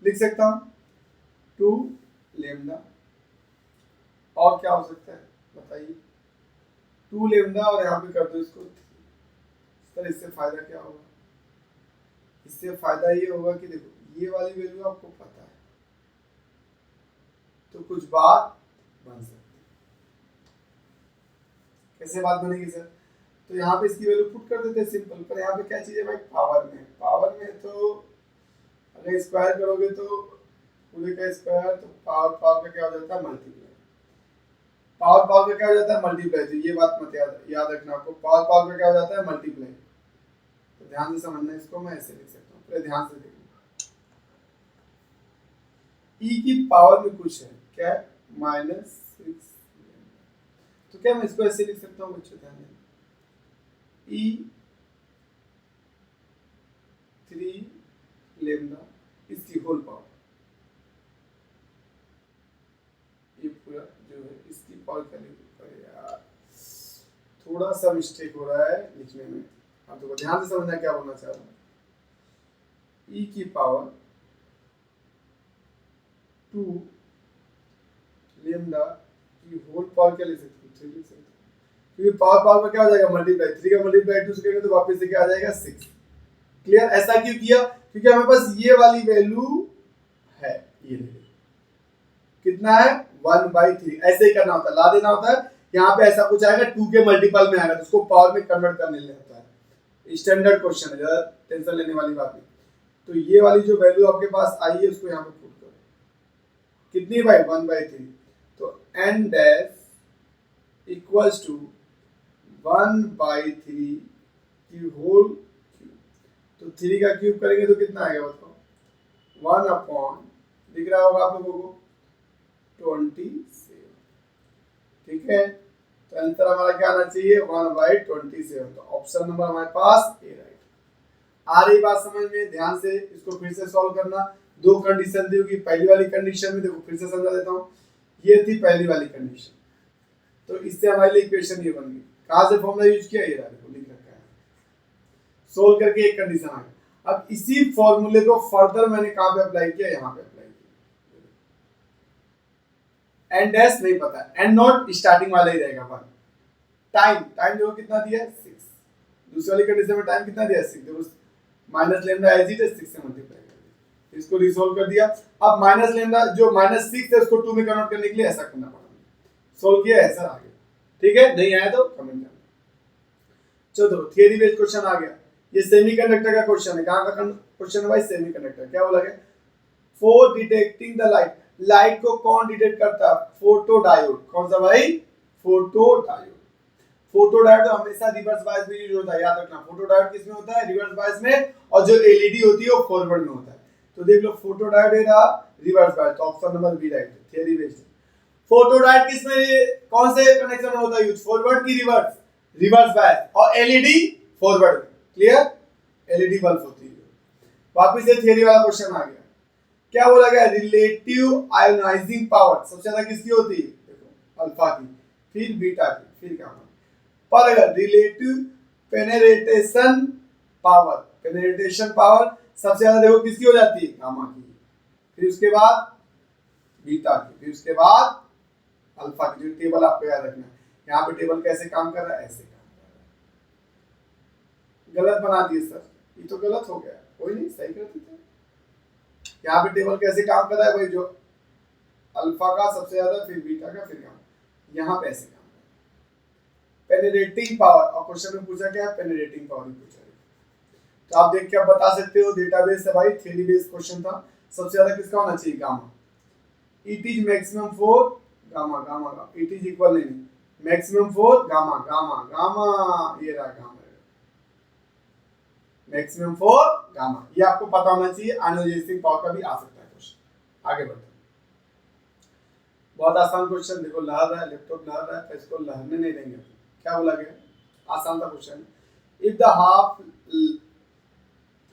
लिख सकता हूं, 2 लेमडा। और क्या हो सकता है बताइए, 2 लेमडा और यहाँ पे कर दो इसको 3। सर इससे फायदा क्या होगा, इससे फायदा ये होगा कि देखो ये वाली वैल्यू आपको पता है, तो कुछ बात बन सकती है। कैसे बात बनेगी सर, तो यहाँ पे इसकी वैल्यू पुट कर देते हैं सिंपल। पर यहाँ पे क्या चीज है भाई, पावर में, पावर में तो अगर स्क्वायर करोगे तो पूरे का स्क्वायर, तो पावर पावर का क्या हो जाता है मल्टीप्लाई, पावर पावर का क्या हो जाता है मल्टीप्लाई। तो ये बात मत याद रखना आपको, पावर पावर का क्या हो जाता है मल्टीप्लाई। तो ध्यान से समझना, इसको मैं ऐसे लिख सकता हूँ, पहले ध्यान से देखो। e की पावर में कुछ है क्या, -6, तो क्या मैं इसको ऐसे लिख सकता हूँ बच्चों, ध्यान देना, e 3 लेमडा इसकी होल पावर, ये पूरा जो है इसकी पावर क्या लिखूं यार, थोड़ा सा मिस्टेक हो रहा है लिखने में। आप तो ध्यान से समझना क्या बोलना चाह रहा हूँ, e की पावर 2 लेमडा की होल पावर क्या लिख सकते हो, 3 लिख सकते हो, क्योंकि पावर पावर में क्या हो जाएगा मल्टीप्लाई, 3 का मल्टीप्लाई 2 से करेंगे तो वापस से क्या आ जाएगा 6, क्लियर। ऐसा क्यों किया, क्योंकि हमारे पास ये वाली वैल्यू है, ये कितना है 1/3, ऐसे ही करना होता है, ला देना होता है। यहाँ पे ऐसा कुछ आएगा 2 के मल्टीपल में आएगा, तो उसको पावर में कन्वर्ट करने होता है, स्टैंडर्ड क्वेश्चन है, ज्यादा टेंशन लेने वाली बात नहीं। तो ये वाली जो वैल्यू आपके पास आई है उसको यहाँ पे पुट करो, कितनी भाई 1/3, तो n डैश इक्वल्स टू 1/3 की होल क्यूब। तो 3 का क्यूब करेंगे तो कितना आएगा बताओ, 1 अपॉन, दिख रहा होगा आप लोगों को 27, ठीक है। तो आंसर हमारा क्या आना चाहिए 1/27। तो ऑप्शन नंबर हमारे पास ए राइट। आ रही बात समझ में, ध्यान से इसको फिर से सॉल्व करना। 2 कंडीशन दी होगी, पहली वाली कंडीशन में देखो फिर से समझा देता हूँ, ये थी पहली वाली कंडीशन, तो इससे हमारे लिए इक्वेशन ये बन गई। कहाँ से फॉर्मूला यूज किया, ये देखो लिख रखा है, सोल्व करके एक कंडीशन आ गई। अब इसी फॉर्मूले को फर्दर मैंने कहाँ पे अप्लाई किया, यहाँ पे अप्लाई किया। एन डैश नहीं पता, एन नॉट स्टार्टिंग वाला ही रहेगा 1। टाइम, टाइम देखो कितना दिया 6, दूसरी वाली कंडीशन में टाइम कितना दिया 6, देखो minus lambda as it is 6 से मल्टीप्लाई कर दिया, इसको रिसोल्व कर दिया। अब माइनस लेमडा जो -6 है उसको 2 में कन्वर्ट करने के लिए ऐसा करना पड़ा, सोल्व किया ऐसा आ गया, ठीक है। नहीं आया तो कमेंट करना। चलो थियरी बेस्ड क्वेश्चन आ गया, ये सेमीकंडक्टर का क्वेश्चन है। कहां का क्वेश्चन है भाई, सेमीकंडक्टर। क्या बोला गया, for detecting the light, light को कौन डिटेक्ट करता है? Photo diode. कौन सा भाई? Photo diode. फोटो डायोड हमेशा रिवर्स बायस में यूज होता है, याद रखना। फोटो डायोड किसमें होता है? रिवर्स बायस में। और जो एलईडी होती है वो फॉरवर्ड में होता है। तो देख लो फोटो डायोड है ना रिवर्स बायस, तो ऑप्शन नंबर बी राइट है, थियरी बेस्ड। फोटो डायोड किसमें कौन से कनेक्शन में होता है यूज? फॉरवर्ड की रिवर्स? Reverse bias. और एलईडी फॉरवर्ड में। क्लियर? एलईडी बल्ब होती है। वापस से थियरी वाला क्वेश्चन आ गया। क्या बोला गया? रिलेटिव आयोनाइजिंग पावर सबसे ज्यादा किसकी होती है? देखो अल्फा की, फिर बीटा की, फिर गामा। पर अगर रिलेटिव पेनिट्रेशन पावर सबसे ज्यादा देखो किसकी हो जाती है? गामा की। फिर उसके बाद बीटा की, फिर उसके बाद अल्फा की। जो टेबल आपको याद रखना है, यहाँ पे टेबल कैसे काम कर रहा है? ऐसे काम कर रहा है। गलत बना दिए सर, ये तो गलत हो गया। कोई नहीं, सही कर देते। यहाँ पे टेबल कैसे काम कर रहा है भाई? जो अल्फा का सबसे ज्यादा, फिर बीटा का, फिर गामा। यहाँ पे ऐसे काम कर रहा है। पेनिट्रेटिंग पावर, और क्वेश्चन में पूछा क्या है? पेनिट्रेटिंग पावर ही पूछा है। तो आप देख के आप बता सकते हो, डेटाबेस है भाई, थ्योरी बेस्ड क्वेश्चन था। सबसे ज्यादा किसका होना चाहिए? Gamma. It is maximum for gamma, gamma it is equal नहीं, maximum for gamma, gamma gamma, ये रहा गामा, मैक्सिमम फॉर गामा। ये आपको पता होना चाहिए। आयोनाइजिंग पावर का भी आ सकता है क्वेश्चन। आगे बढ़ते हैं। बहुत आसान क्वेश्चन। देखो लहर रहा है, लैपटॉप लहर रहा है, तो इसको लहरने नहीं देंगे। क्या बोला गया? आसान सा question. If the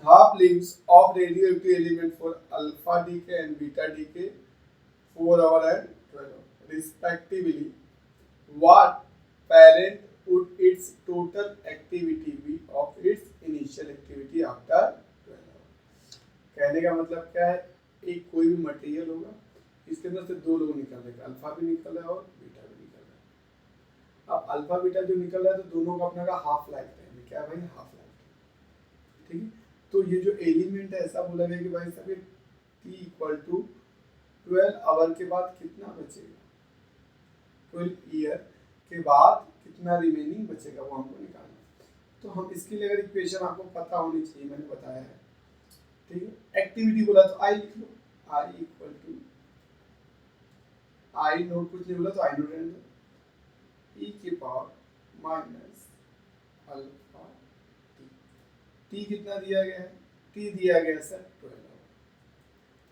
half lives of radioactive element for alpha decay and beta decay 4 hour and 12 hour respectively, what parent would its total activity be of its initial activity after 12 hour? कहने का मतलब क्या है? एक कोई भी मटेरियल होगा, इसके अंदर से दो लोग निकल रहे हैं, अल्फा भी निकल रहा है और बीटा भी निकल रहा है। अब अल्फा बीटा जो निकल रहा है तो दोनों का अपना का हाफ लाइफ टाइम है। क्या भाई? Half life time. ठीक है, तो ये जो एलिमेंट है ऐसा बोला गया कि भाई साहब t इक्वल टू 12 आवर के बाद कितना बचेगा? 12 ईयर के बाद कितना रिमेनिंग बचेगा वो हमको निकालना है। तो हम इसके लिए अगर इक्वेशन आपको पता होनी चाहिए, मैंने बताया है। ठीक है, एक्टिविटी बोला तो आई लिख लो, आई इक्वल टू आई नोट, कुछ नहीं बोला तो आई नोट रहने दो, ई की पावर माइनस अल्फा टी कितना दिया गया है? टी दिया गया सर 12।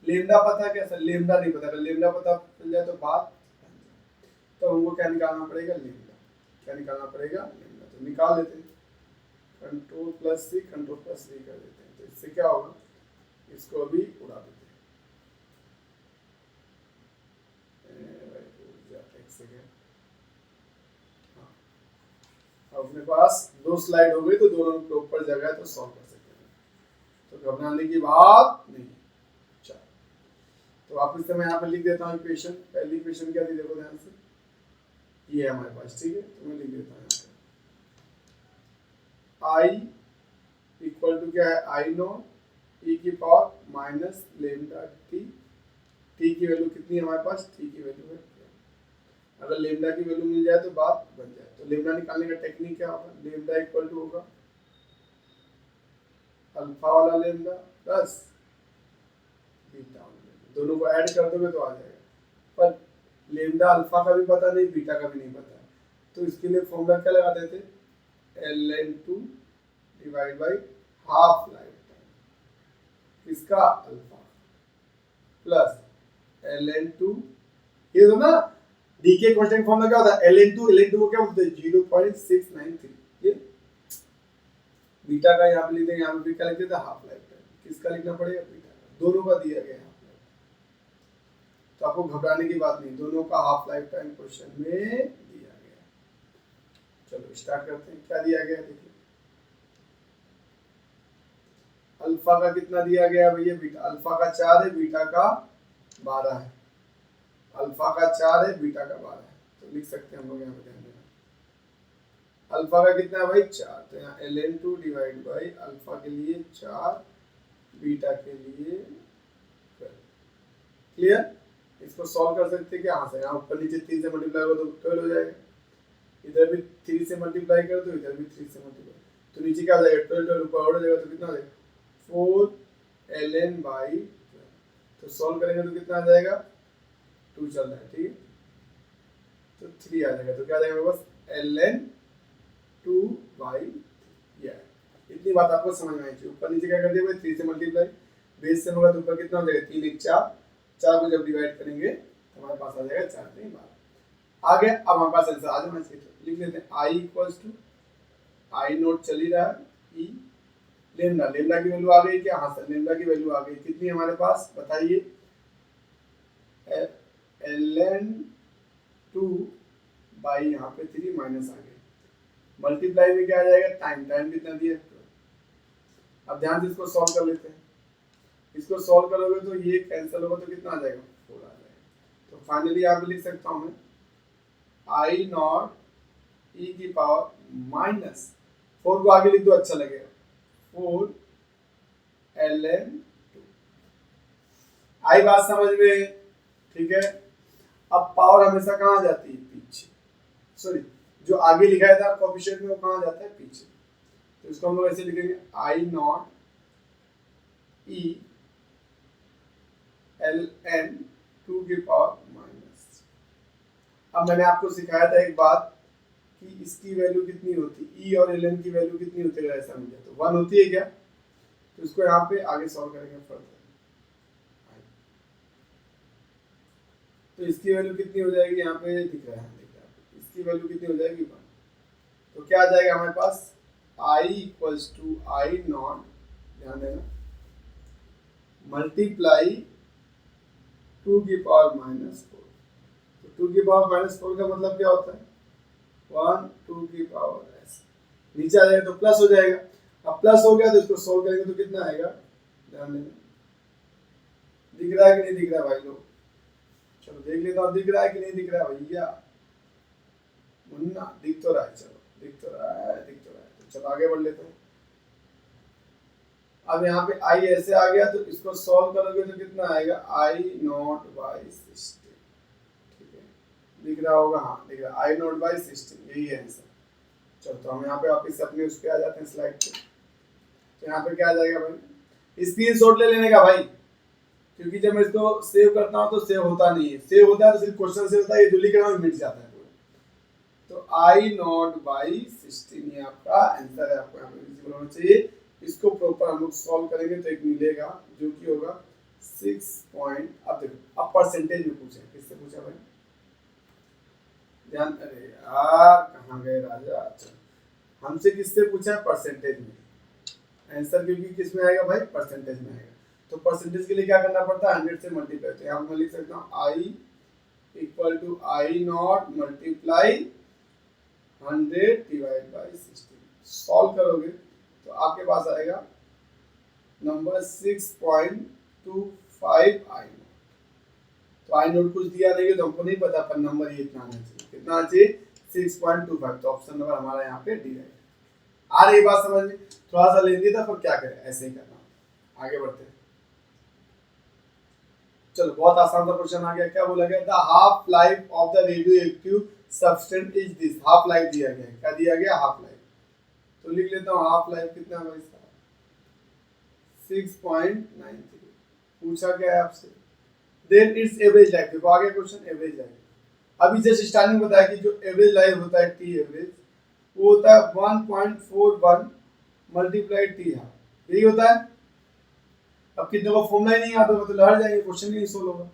लेमडा पता क्या सर? लेमडा नहीं पता। अगर लेमडा पता चल जाए तो बात, तो हमको क्या निकालना पड़ेगा? लेमडा। क्या निकालना पड़ेगा? लेमडा। तो निकाल लेते हैं, कंट्रोल प्लस सी, कंट्रोल प्लस सी कर देते हैं। तो इससे क्या होगा? इसको अभी उड़ा देते हैं। अपने पास दो स्लाइड हो गई, तो दोनों के ऊपर जगह है तो सॉल्व कर सकते हैं, तो घबराने की बात नहीं। चलो, तो वापस से मैं यहाँ पे लिख देता हूँ इक्वेशन। पहली इक्वेशन क्या थी? देखो ध्यान से, ये है हमारे पास। ठीक है, तो मैं लिख देता हूँ यहाँ पे आई इक्वल टू क्या है? आई नॉट ई की power minus lambda T. T की वैल्यू कितनी है हमारे पास? टी की वैल्यू है। अगर लेमडा की वैल्यू मिल जाए तो बात बन जाए। तो लेमडा निकालने का टेक्निक क्या होगा? लेमडा इक्वल टू होगा अल्फा वाला लेमडा प्लस बीटा वाला लेमडा, दोनों को ऐड कर दोगे तो आ जाएगा। पर लेमडा अल्फा का भी पता नहीं, बीटा का भी नहीं पता, तो इसके लिए फॉर्मूला क्या लगा देते? ln2 divide by half life time इसका अल्फा प्लस ln2, ये तो ना डीके कांस्टेंट फॉर्मूला क्या होता है? ln2 को क्या बोलते हैं? 0.693। ये बीटा का यहाँ पे लिख देंगे, यहाँ पे क्या लिख देते हैं? Half life time. किसका लिखना पड़ेगा? बीटा का। दोनों का दिया गया हाफ लाइफ, तो आपको घबराने की बात नहीं, दोनों का हाफ लाइफ टाइम क्वेश्चन में दिया गया। चलो स्टार्ट करते हैं। क्या दिया गया देखिए, अल्फा का कितना दिया गया भैया? बीटा। अल्फा का 4 है, बीटा का 12 है। अल्फा का 4 है, बीटा का 12 है, तो लिख सकते हैं हम लोग यहाँ पे। ध्यान देना, अल्फा का कितना है भाई? 4, तो यहाँ ln2 डिवाइड बाई अल्फा के लिए 4, बीटा के लिए 12। क्लियर? इसको सॉल्व कर सकते हैं क्या? हाँ से, यहाँ ऊपर नीचे 3 से मल्टीप्लाई करो तो 12 हो जाएगा। इधर भी 3 से मल्टीप्लाई कर दो, इधर भी 3 से मल्टीप्लाई, तो नीचे क्या हो जाएगा? 12 ऊपर और हो जाएगा, तो कितना हो जाएगा? 4 ln बाई 12। तो सॉल्व करेंगे तो कितना आ जाएगा? 2 चल रहा है, ठीक है, तो 3 आ जाएगा। तो क्या आ जाएगा बस ln 2/3। इतनी बात आपको समझ में आई थी। ऊपर नीचे क्या कर दिया भाई, 3 से मल्टीप्लाई, बेस से होगा तो ऊपर कितना हो जाएगा 3 1 4, 4 को जब डिवाइड करेंगे तो हमारे पास आ जाएगा 4 3 12। आ गया। अब हमारे पास आंसर आ जाना चाहिए, तो लिख लेते हैं i equals to I naught चल ही रहा है ई लेमडा। लेमडा की वैल्यू आ गई क्या? हाँ सर, लेमडा की वैल्यू आ गई। कितनी हमारे पास बताइए? ln 2 बाई यहाँ पे 3 माइनस आ गई, मल्टीप्लाई में क्या आ जाएगा टाइम, टाइम कितना दिया। अब ध्यान से इसको सॉल्व कर लेते हैं। इसको सॉल्व करोगे तो ये कैंसिल होगा तो कितना आ जाएगा 4 आ जाएगा। तो फाइनली यहाँ पे लिख सकता हूँ मैं आई नॉट ई की पावर माइनस 4 को आगे लिख दो अच्छा लगेगा 4 ln 2। आई बात समझ में? ठीक है। अब पावर हमेशा कहाँ जाती है? पीछे। सॉरी, जो आगे लिखा था कोएफिशिएंट में वो कहाँ जाता है? पीछे। तो इसको हम लोग ऐसे लिखेंगे आई नॉट ई ln 2 की पावर माइनस। अब मैंने आपको सिखाया था एक बात कि इसकी वैल्यू कितनी होती, ई और ln की वैल्यू कितनी होती है ऐसा मुझे तो 1 होती है क्या? तो इसको यहाँ पे आगे सॉल्व करेंगे फर्दर। तो इसकी वैल्यू कितनी हो जाएगी? यहाँ पे दिख रहा है, इसकी वैल्यू कितनी हो जाएगी 1। तो क्या आ जाएगा हमारे पास i equals to I naught, ध्यान देना, मल्टीप्लाई 2 की पावर माइनस 4। तो 2 की पावर माइनस 4 का मतलब क्या होता है? 1 2 की पावर ऐसे नीचे आ जाएगा तो प्लस हो जाएगा। अब प्लस हो गया तो इसको सोल्व करेंगे तो कितना आएगा? ध्यान देना, दिख रहा है कि नहीं दिख रहा है भाई लोग? चलो देख लेता हूँ, दिख रहा है कि नहीं दिख रहा है भैया? मुन्ना दिख तो रहा है, चलो दिख तो रहा है, दिख तो रहा है। तो चलो आगे बढ़ लेते हैं। अब यहाँ पे i ऐसे आ गया तो इसको सॉल्व करोगे तो कितना आएगा? आई नॉट बाई 16। ठीक है, दिख रहा होगा? हाँ दिख रहा है, आई नॉट बाई 16, यही है आंसर। चलो तो हम यहाँ पे वापिस अपने उस पे आ जाते हैं स्लाइड पे। तो यहाँ पे क्या आ जाएगा भाई? स्क्रीनशॉट ले लेने का भाई, क्योंकि जब मैं इसको सेव करता हूँ तो सेव होता नहीं है। सेव होता है तो सिर्फ क्वेश्चन सेव होता है, ये जो लिख रहा हूँ मिट जाता है पूरा। तो आई नॉट बाई 16 ये आपका आंसर है, आपको यहाँ पे विजिबल होना चाहिए। इसको प्रॉपर हम लोग सॉल्व करेंगे तो एक मिलेगा जो कि होगा 6 पॉइंट। अब देखो, अब परसेंटेज में पूछे, किससे पूछा भाई? ध्यान, अरे यार कहाँ गए राजा? अच्छा, हमसे किससे पूछा है? परसेंटेज में। आंसर क्योंकि किस में आएगा भाई? परसेंटेज में आएगा। तो परसेंटेज के लिए क्या करना पड़ता है? 100 से मल्टीप्लाई। तो यहाँ मैं लिख सकता हूँ I equal to I naught multiply 100 divide by 16। Solve करोगे तो आपके पास आएगा नंबर 6.25 आई नोट। तो आई नोट कुछ दिया नहीं तो हमको नहीं पता, पर नंबर ये इतना आना चाहिए। कितना आना चाहिए? 6.25। तो ऑप्शन नंबर हमारा यहाँ पे डी है। आ रही बात समझ में? थोड़ा सा लेंदी था पर क्या करें, ऐसे ही करना। आगे बढ़ते हैं। चलो बहुत आसान सा क्वेश्चन आ गया। क्या बोला गया? The half life of the radio active substance is this. Half life दिया गया, क्या दिया गया? Half life. तो लिख लेता हूँ हाफ लाइफ कितना है इसका? 6.93। पूछा क्या है आपसे? Then it's average life. देखो आगे क्वेश्चन एवरेज लाइफ। अभी जस्ट स्टार्टिंग बताया कि जो एवरेज लाइफ होता है टी एवरेज, वो होता है 1.41 मल्टीप्लाई टी हाफ, यही होता है। अब कितने को फॉर्मूला ही नहीं आता तो लड़ जाएंगे, क्वेश्चन ही नहीं सोल्व होगा।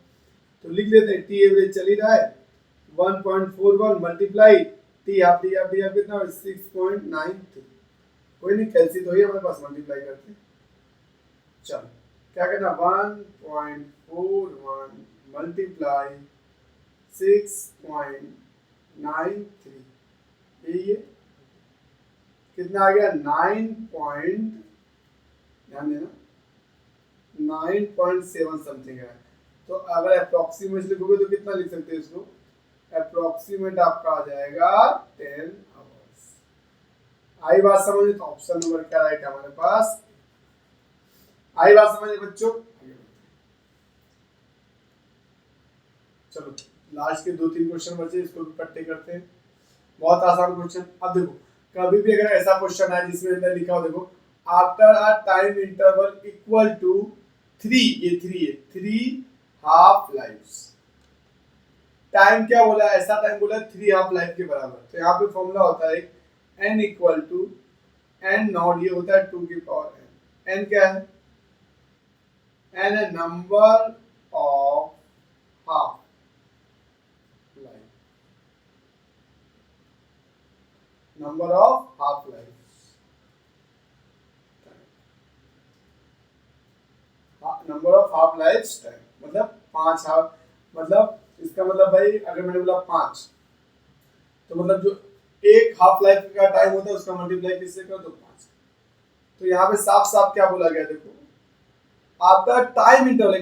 तो लिख लेते हैं टी एवरेज चल ही रहा है 1.41 multiply T half. T half कितना है? 6.93। कोई नहीं, कैलसी तो ही हमारे पास, मल्टीप्लाई करते हैं। चलो क्या करना? 1.41 मल्टीप्लाई 6.93, यही है। कितना आ गया? 9.7 समथिंग है। तो अगर अप्रोक्सीमेट लिखोगे तो कितना लिख सकते हैं इसको? अप्रोक्सीमेट आपका आ जाएगा 10 आवर्स। आई बात समझे? तो ऑप्शन नंबर क्या राइट है हमारे पास? आई बात समझे बच्चों? चलो लास्ट के 2-3 क्वेश्चन बचे, इसको भी पट्टे करते हैं। बहुत आसान क्वेश्चन। अब देखो, कभी भी अगर ऐसा क्वेश्चन है जिसमें अंदर लिखा हो, देखो after a time interval equal to 3, ये 3 है, 3 हाफ लाइफ्स। टाइम क्या बोला, ऐसा टाइम बोला 3 हाफ लाइफ के बराबर। तो यहाँ पे फॉर्मूला होता है n equal to n naught, ये होता है 2 की पावर n। n क्या है, n है number of half life, number of half life, number of half life time, मतलब 5 हाफ, मतलब इसका मतलब भाई अगर मैंने बोला 5, तो मतलब जो एक हाफ लाइफ का टाइम होता है उसका मल्टीप्लाई किससे करो तो 5। तो यहाँ पे साफ साफ क्या बोला गया, देखो आपका टाइम इंटरवल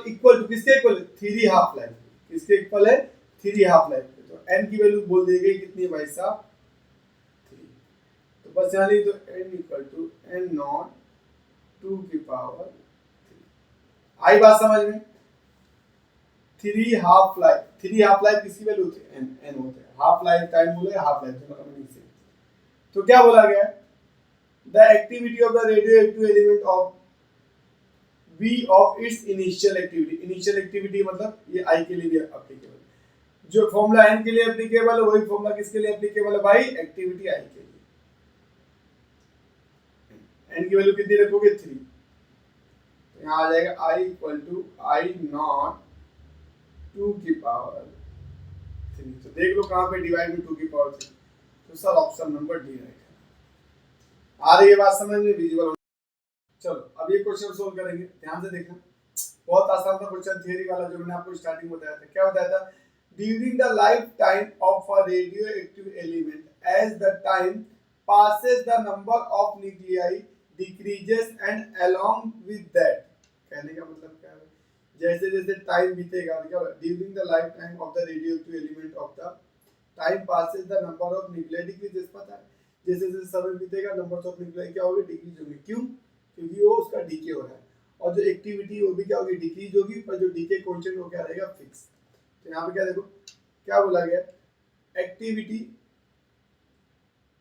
इक्वल टू किसके इक्वल है, 3 हाफ लाइफ। किसके इक्वल है, 3 हाफ लाइफ। तो n की वैल्यू बोल दी गई कितनी है भाई साहब, 3। तो बस यहाँ लिख दो n equal to n naught 2 की पावर 3। आई बात समझ में, 3 हाफ लाइफ, 3 हाफ लाइफ किसकी वैल्यू होती है, n होते हैं। हाफ लाइफ टाइम बोले, हाफ लाइफ दोनों का मीनिंग सेम। तो क्या बोला गया, the activity of the radioactive element of V of its initial activity. Initial activity मतलब ये I के लिए भी एप्लीकेबल, जो फॉर्मूला n के लिए एप्लीकेबल है वही फॉर्मूला किसके लिए एप्लीकेबल है भाई, एक्टिविटी I के लिए। n की वैल्यू कितनी रखोगे, 3। तो यहाँ आ जाएगा I equal to I naught 2 की पावर 3। तो देख लो कहाँ पे डिवाइड में 2 की पावर 3, तो sir option number D right है। आ रही है बात समझ में, विजिबल। चलो अब ये क्वेश्चन सोल्व करेंगे, ध्यान से देखना। बहुत आसान था क्वेश्चन, थियरी वाला जो मैंने आपको स्टार्टिंग में बताया था। क्या बताया था, during the life time of a radioactive element as the time passes the number of nuclei decreases and along with that. कहने का मतलब क्या है, जैसे जैसे टाइम बीतेगा, क्या during the life time of the radioactive element of the time passes the number of nuclei decreases. पता है जैसे जैसे समय बीतेगा नंबर ऑफ न्यूक्लियाई क्या होगी, डिक्रीज होगी। क्यों, क्योंकि वो उसका डीके हो रहा है, और जो एक्टिविटी वो भी क्या होगी, डिक्रीज होगी, पर जो डीके कांस्टेंट वो क्या रहेगा, फिक्स। तो यहाँ पे क्या देखो क्या बोला गया, एक्टिविटी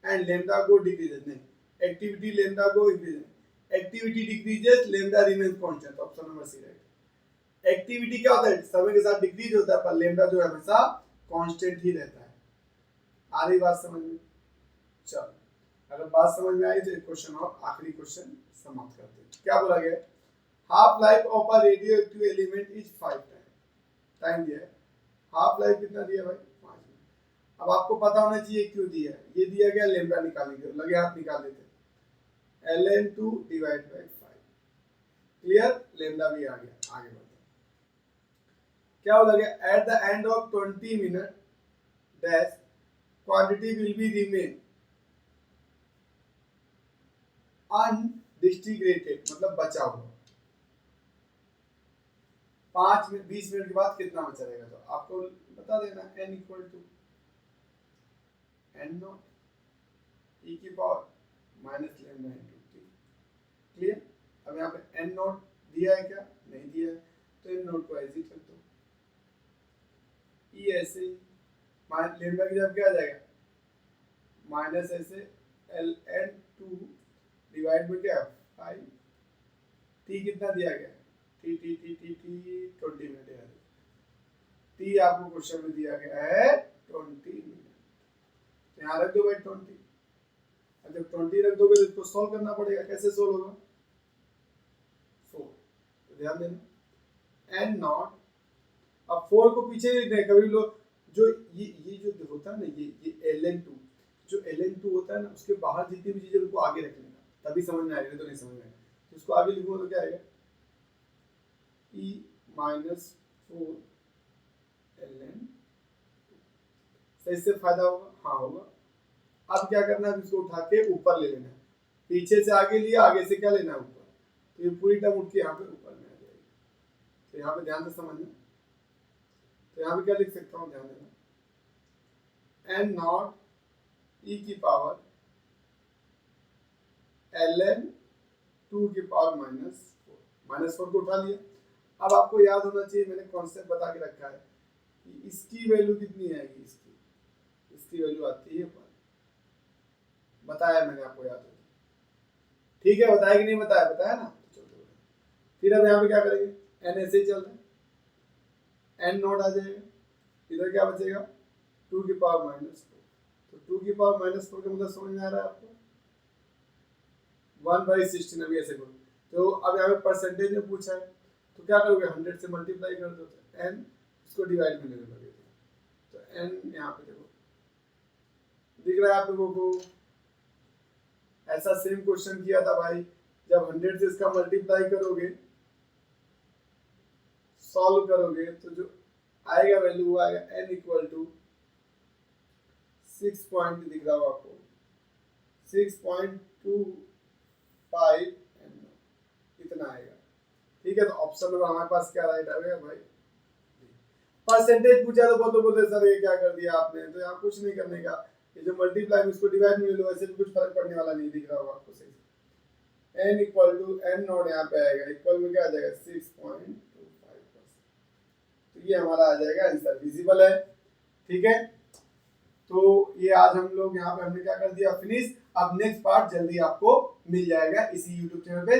एंड लेमडा को डिक्रीजेस, नहीं एक्टिविटी लेमडा को increases, activity decreases lambda remains constant. Option number C right. Activity क्या होता है, समय के साथ डिक्रीज होता है, पर लेमडा जो है हमेशा कांस्टेंट ही रहता है। आ रही बात समझ में, चलो अगर बात समझ में आई तो एक क्वेश्चन और आखिरी क्वेश्चन समाप्त करते हैं। क्या बोला गया, half life of a radioactive element is 5 time दिया है। हाफ लाइफ कितना दिया भाई, 5 मिनट। अब आपको पता होना चाहिए क्यों दिया है, ये दिया गया लेमडा निकालने के लिए, लगे हाथ निकाल देते ln2 divide by 5। Clear, lambda भी आ गया। आगे बढ़ते हैं, क्या बोला गया, at the end of 20 minute dash quantity will be remain undisintegrated, मतलब बचा हुआ। 5 मिनट 20 मिनट के बाद कितना बचा रहेगा, तो आपको बता देना n equal to n naught e की power minus lambda into t। Clear. अब यहाँ पे n नॉट दिया है क्या, नहीं दिया है, तो n नॉट को ऐसे ही रख दो, e ऐसे ही माइनस लेमडा की जगह क्या आ जाएगा, माइनस ऐसे ln2 डिवाइड में क्या 5, t कितना दिया गया, टी 20 मिनट है। टी आपको क्वेश्चन में दिया गया है 20 मिनट, तो यहाँ रख दो भाई 20। अब जब 20 रख दोगे तो इसको सॉल्व करना पड़ेगा। कैसे सॉल्व होगा, 4। तो ध्यान देना n नॉट, अब 4 को पीछे लिखना है। कभी लोग जो ये जो होता है ना, ये ln2, जो ln2 होता है ना, उसके बाहर जितनी भी चीजें उनको आगे रख लेना, तभी समझ में आएगा, तो नहीं समझ में आएगा। तो इसको आगे लिखूंगा तो क्या आएगा, e माइनस 4 ln। सही से फायदा होगा, हाँ होगा। अब क्या करना है, इसको उठा के ऊपर ले लेना है, पीछे से आगे लिया, आगे से क्या लेना है, ऊपर। तो ये पूरी टर्म उठ के यहाँ पे ऊपर में आ जाएगी। तो यहाँ पे ध्यान से समझना, तो यहाँ पे क्या लिख सकता हूँ, ध्यान देना, n नॉट e की पावर ln 2 की पावर माइनस 4 को उठा लिया। अब आपको याद होना चाहिए, मैंने कॉन्सेप्ट बता के रखा है कि इसकी वैल्यू कितनी आएगी, इसकी वैल्यू आती है 1। बताया मैंने आपको, याद होगा, ठीक है, बताया कि नहीं बताया, बताया ना। चलो फिर अब यहाँ पे क्या करेंगे, n ऐसे ही चल रहा है, n नॉट आ जाएगा इधर क्या बचेगा 2 की पावर -4। तो 2 की पावर -4 का मतलब समझ में आ रहा है आपको 1/16 अभी ऐसे करो। तो अब यहाँ पे परसेंटेज में पूछा है तो क्या करोगे 100 से मल्टीप्लाई कर दो तो n इसको डिवाइड में लेने लगे तो n यहाँ पे देखो दिख रहा है आप लोगों को। ऐसा सेम क्वेश्चन किया था भाई, जब 100 से इसका मल्टीप्लाई करोगे सॉल्व करोगे तो जो आएगा वैल्यू वो आएगा n इक्वल टू 6 पॉइंट दिख रहा हो आपको 6.25 इतना आएगा। ठीक है, तो ऑप्शन नंबर हमारे पास क्या राइट आएगा भाई। परसेंटेज पूछा तो बोलते सर ये क्या कर दिया आपने, तो यहाँ कुछ नहीं करने का, ये जो मल्टीप्लाई में इसको डिवाइड में ले लो, ऐसे भी कुछ फर्क पड़ने वाला नहीं दिख रहा होगा आपको सही से। n equal to n naught यहाँ पे आएगा इक्वल में क्या आ जाएगा 6.25%। तो ये हमारा आ जाएगा आंसर, विजिबल है। ठीक है, तो ये आज हम लोग यहाँ पे हमने क्या कर दिया फिनिश। अब नेक्स्ट पार्ट जल्दी आपको मिल जाएगा इसी यूट्यूब चैनल पे।